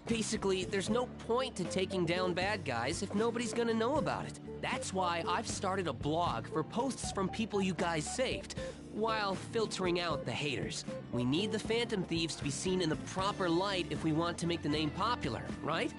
Basically, there's no point to taking down bad guys if nobody's gonna know about it. That's why I've started a blog for posts from people you guys saved, while filtering out the haters. We need the Phantom Thieves to be seen in the proper light if we want to make the name popular, right?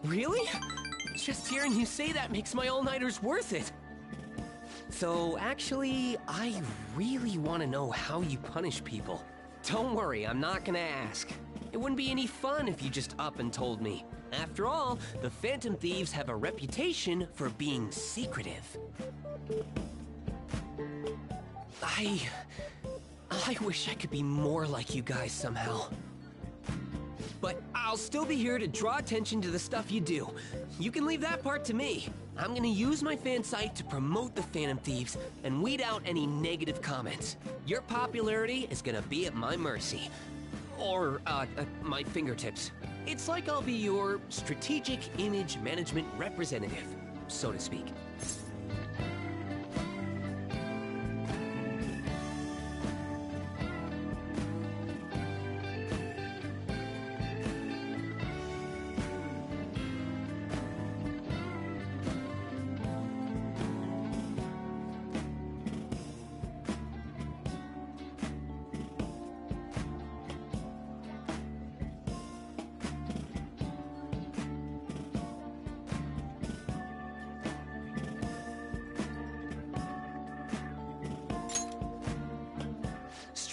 Really? Just hearing you say that makes my all-nighters worth it. So, actually, I really want to know how you punish people. Don't worry, I'm not gonna ask. It wouldn't be any fun if you just up and told me. After all, the Phantom Thieves have a reputation for being secretive. I wish I could be more like you guys somehow. But I'll still be here to draw attention to the stuff you do. You can leave that part to me. I'm gonna use my fan site to promote the Phantom Thieves and weed out any negative comments. Your popularity is gonna be at my mercy. Or, my fingertips. It's like I'll be your strategic image management representative, so to speak.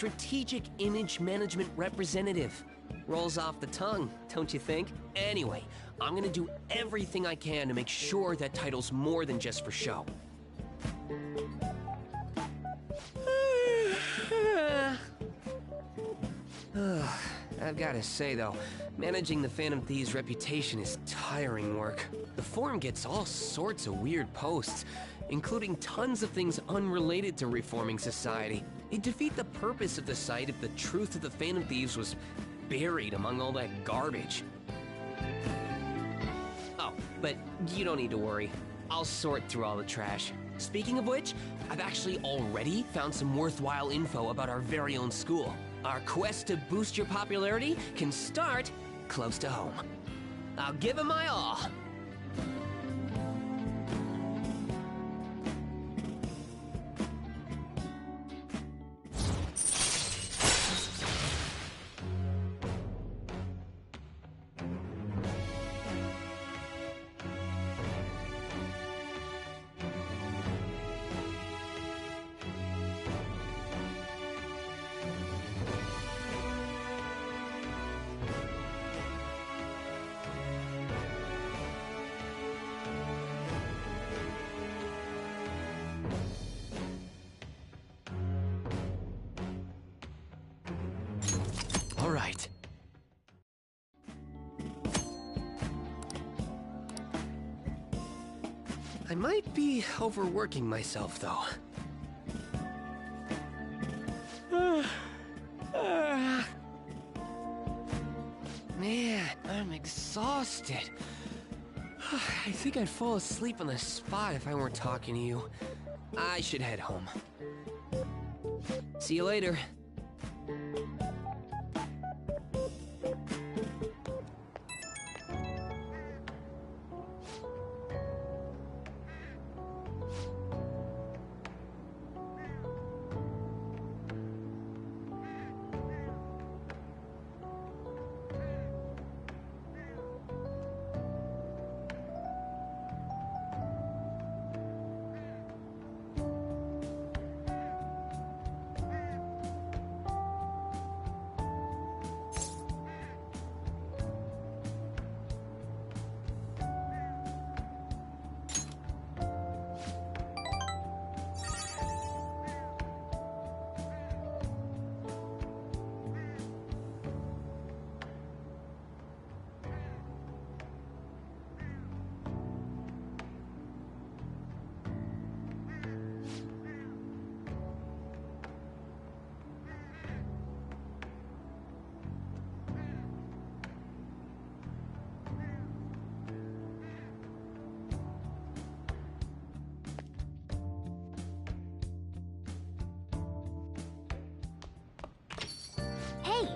Strategic Image Management Representative. Rolls off the tongue, don't you think? Anyway, I'm gonna do everything I can to make sure that title's more than just for show. I've gotta say though, managing the Phantom Thieves' reputation is tiring work. The forum gets all sorts of weird posts, including tons of things unrelated to reforming society. It'd defeat the purpose of the site if the truth of the Phantom Thieves was buried among all that garbage. Oh, but you don't need to worry. I'll sort through all the trash. Speaking of which, I've actually already found some worthwhile info about our very own school. Our quest to boost your popularity can start close to home. I'll give it my all. All right. I might be overworking myself, though. Man, I'm exhausted. I think I'd fall asleep on the spot if I weren't talking to you. I should head home. See you later. Hey,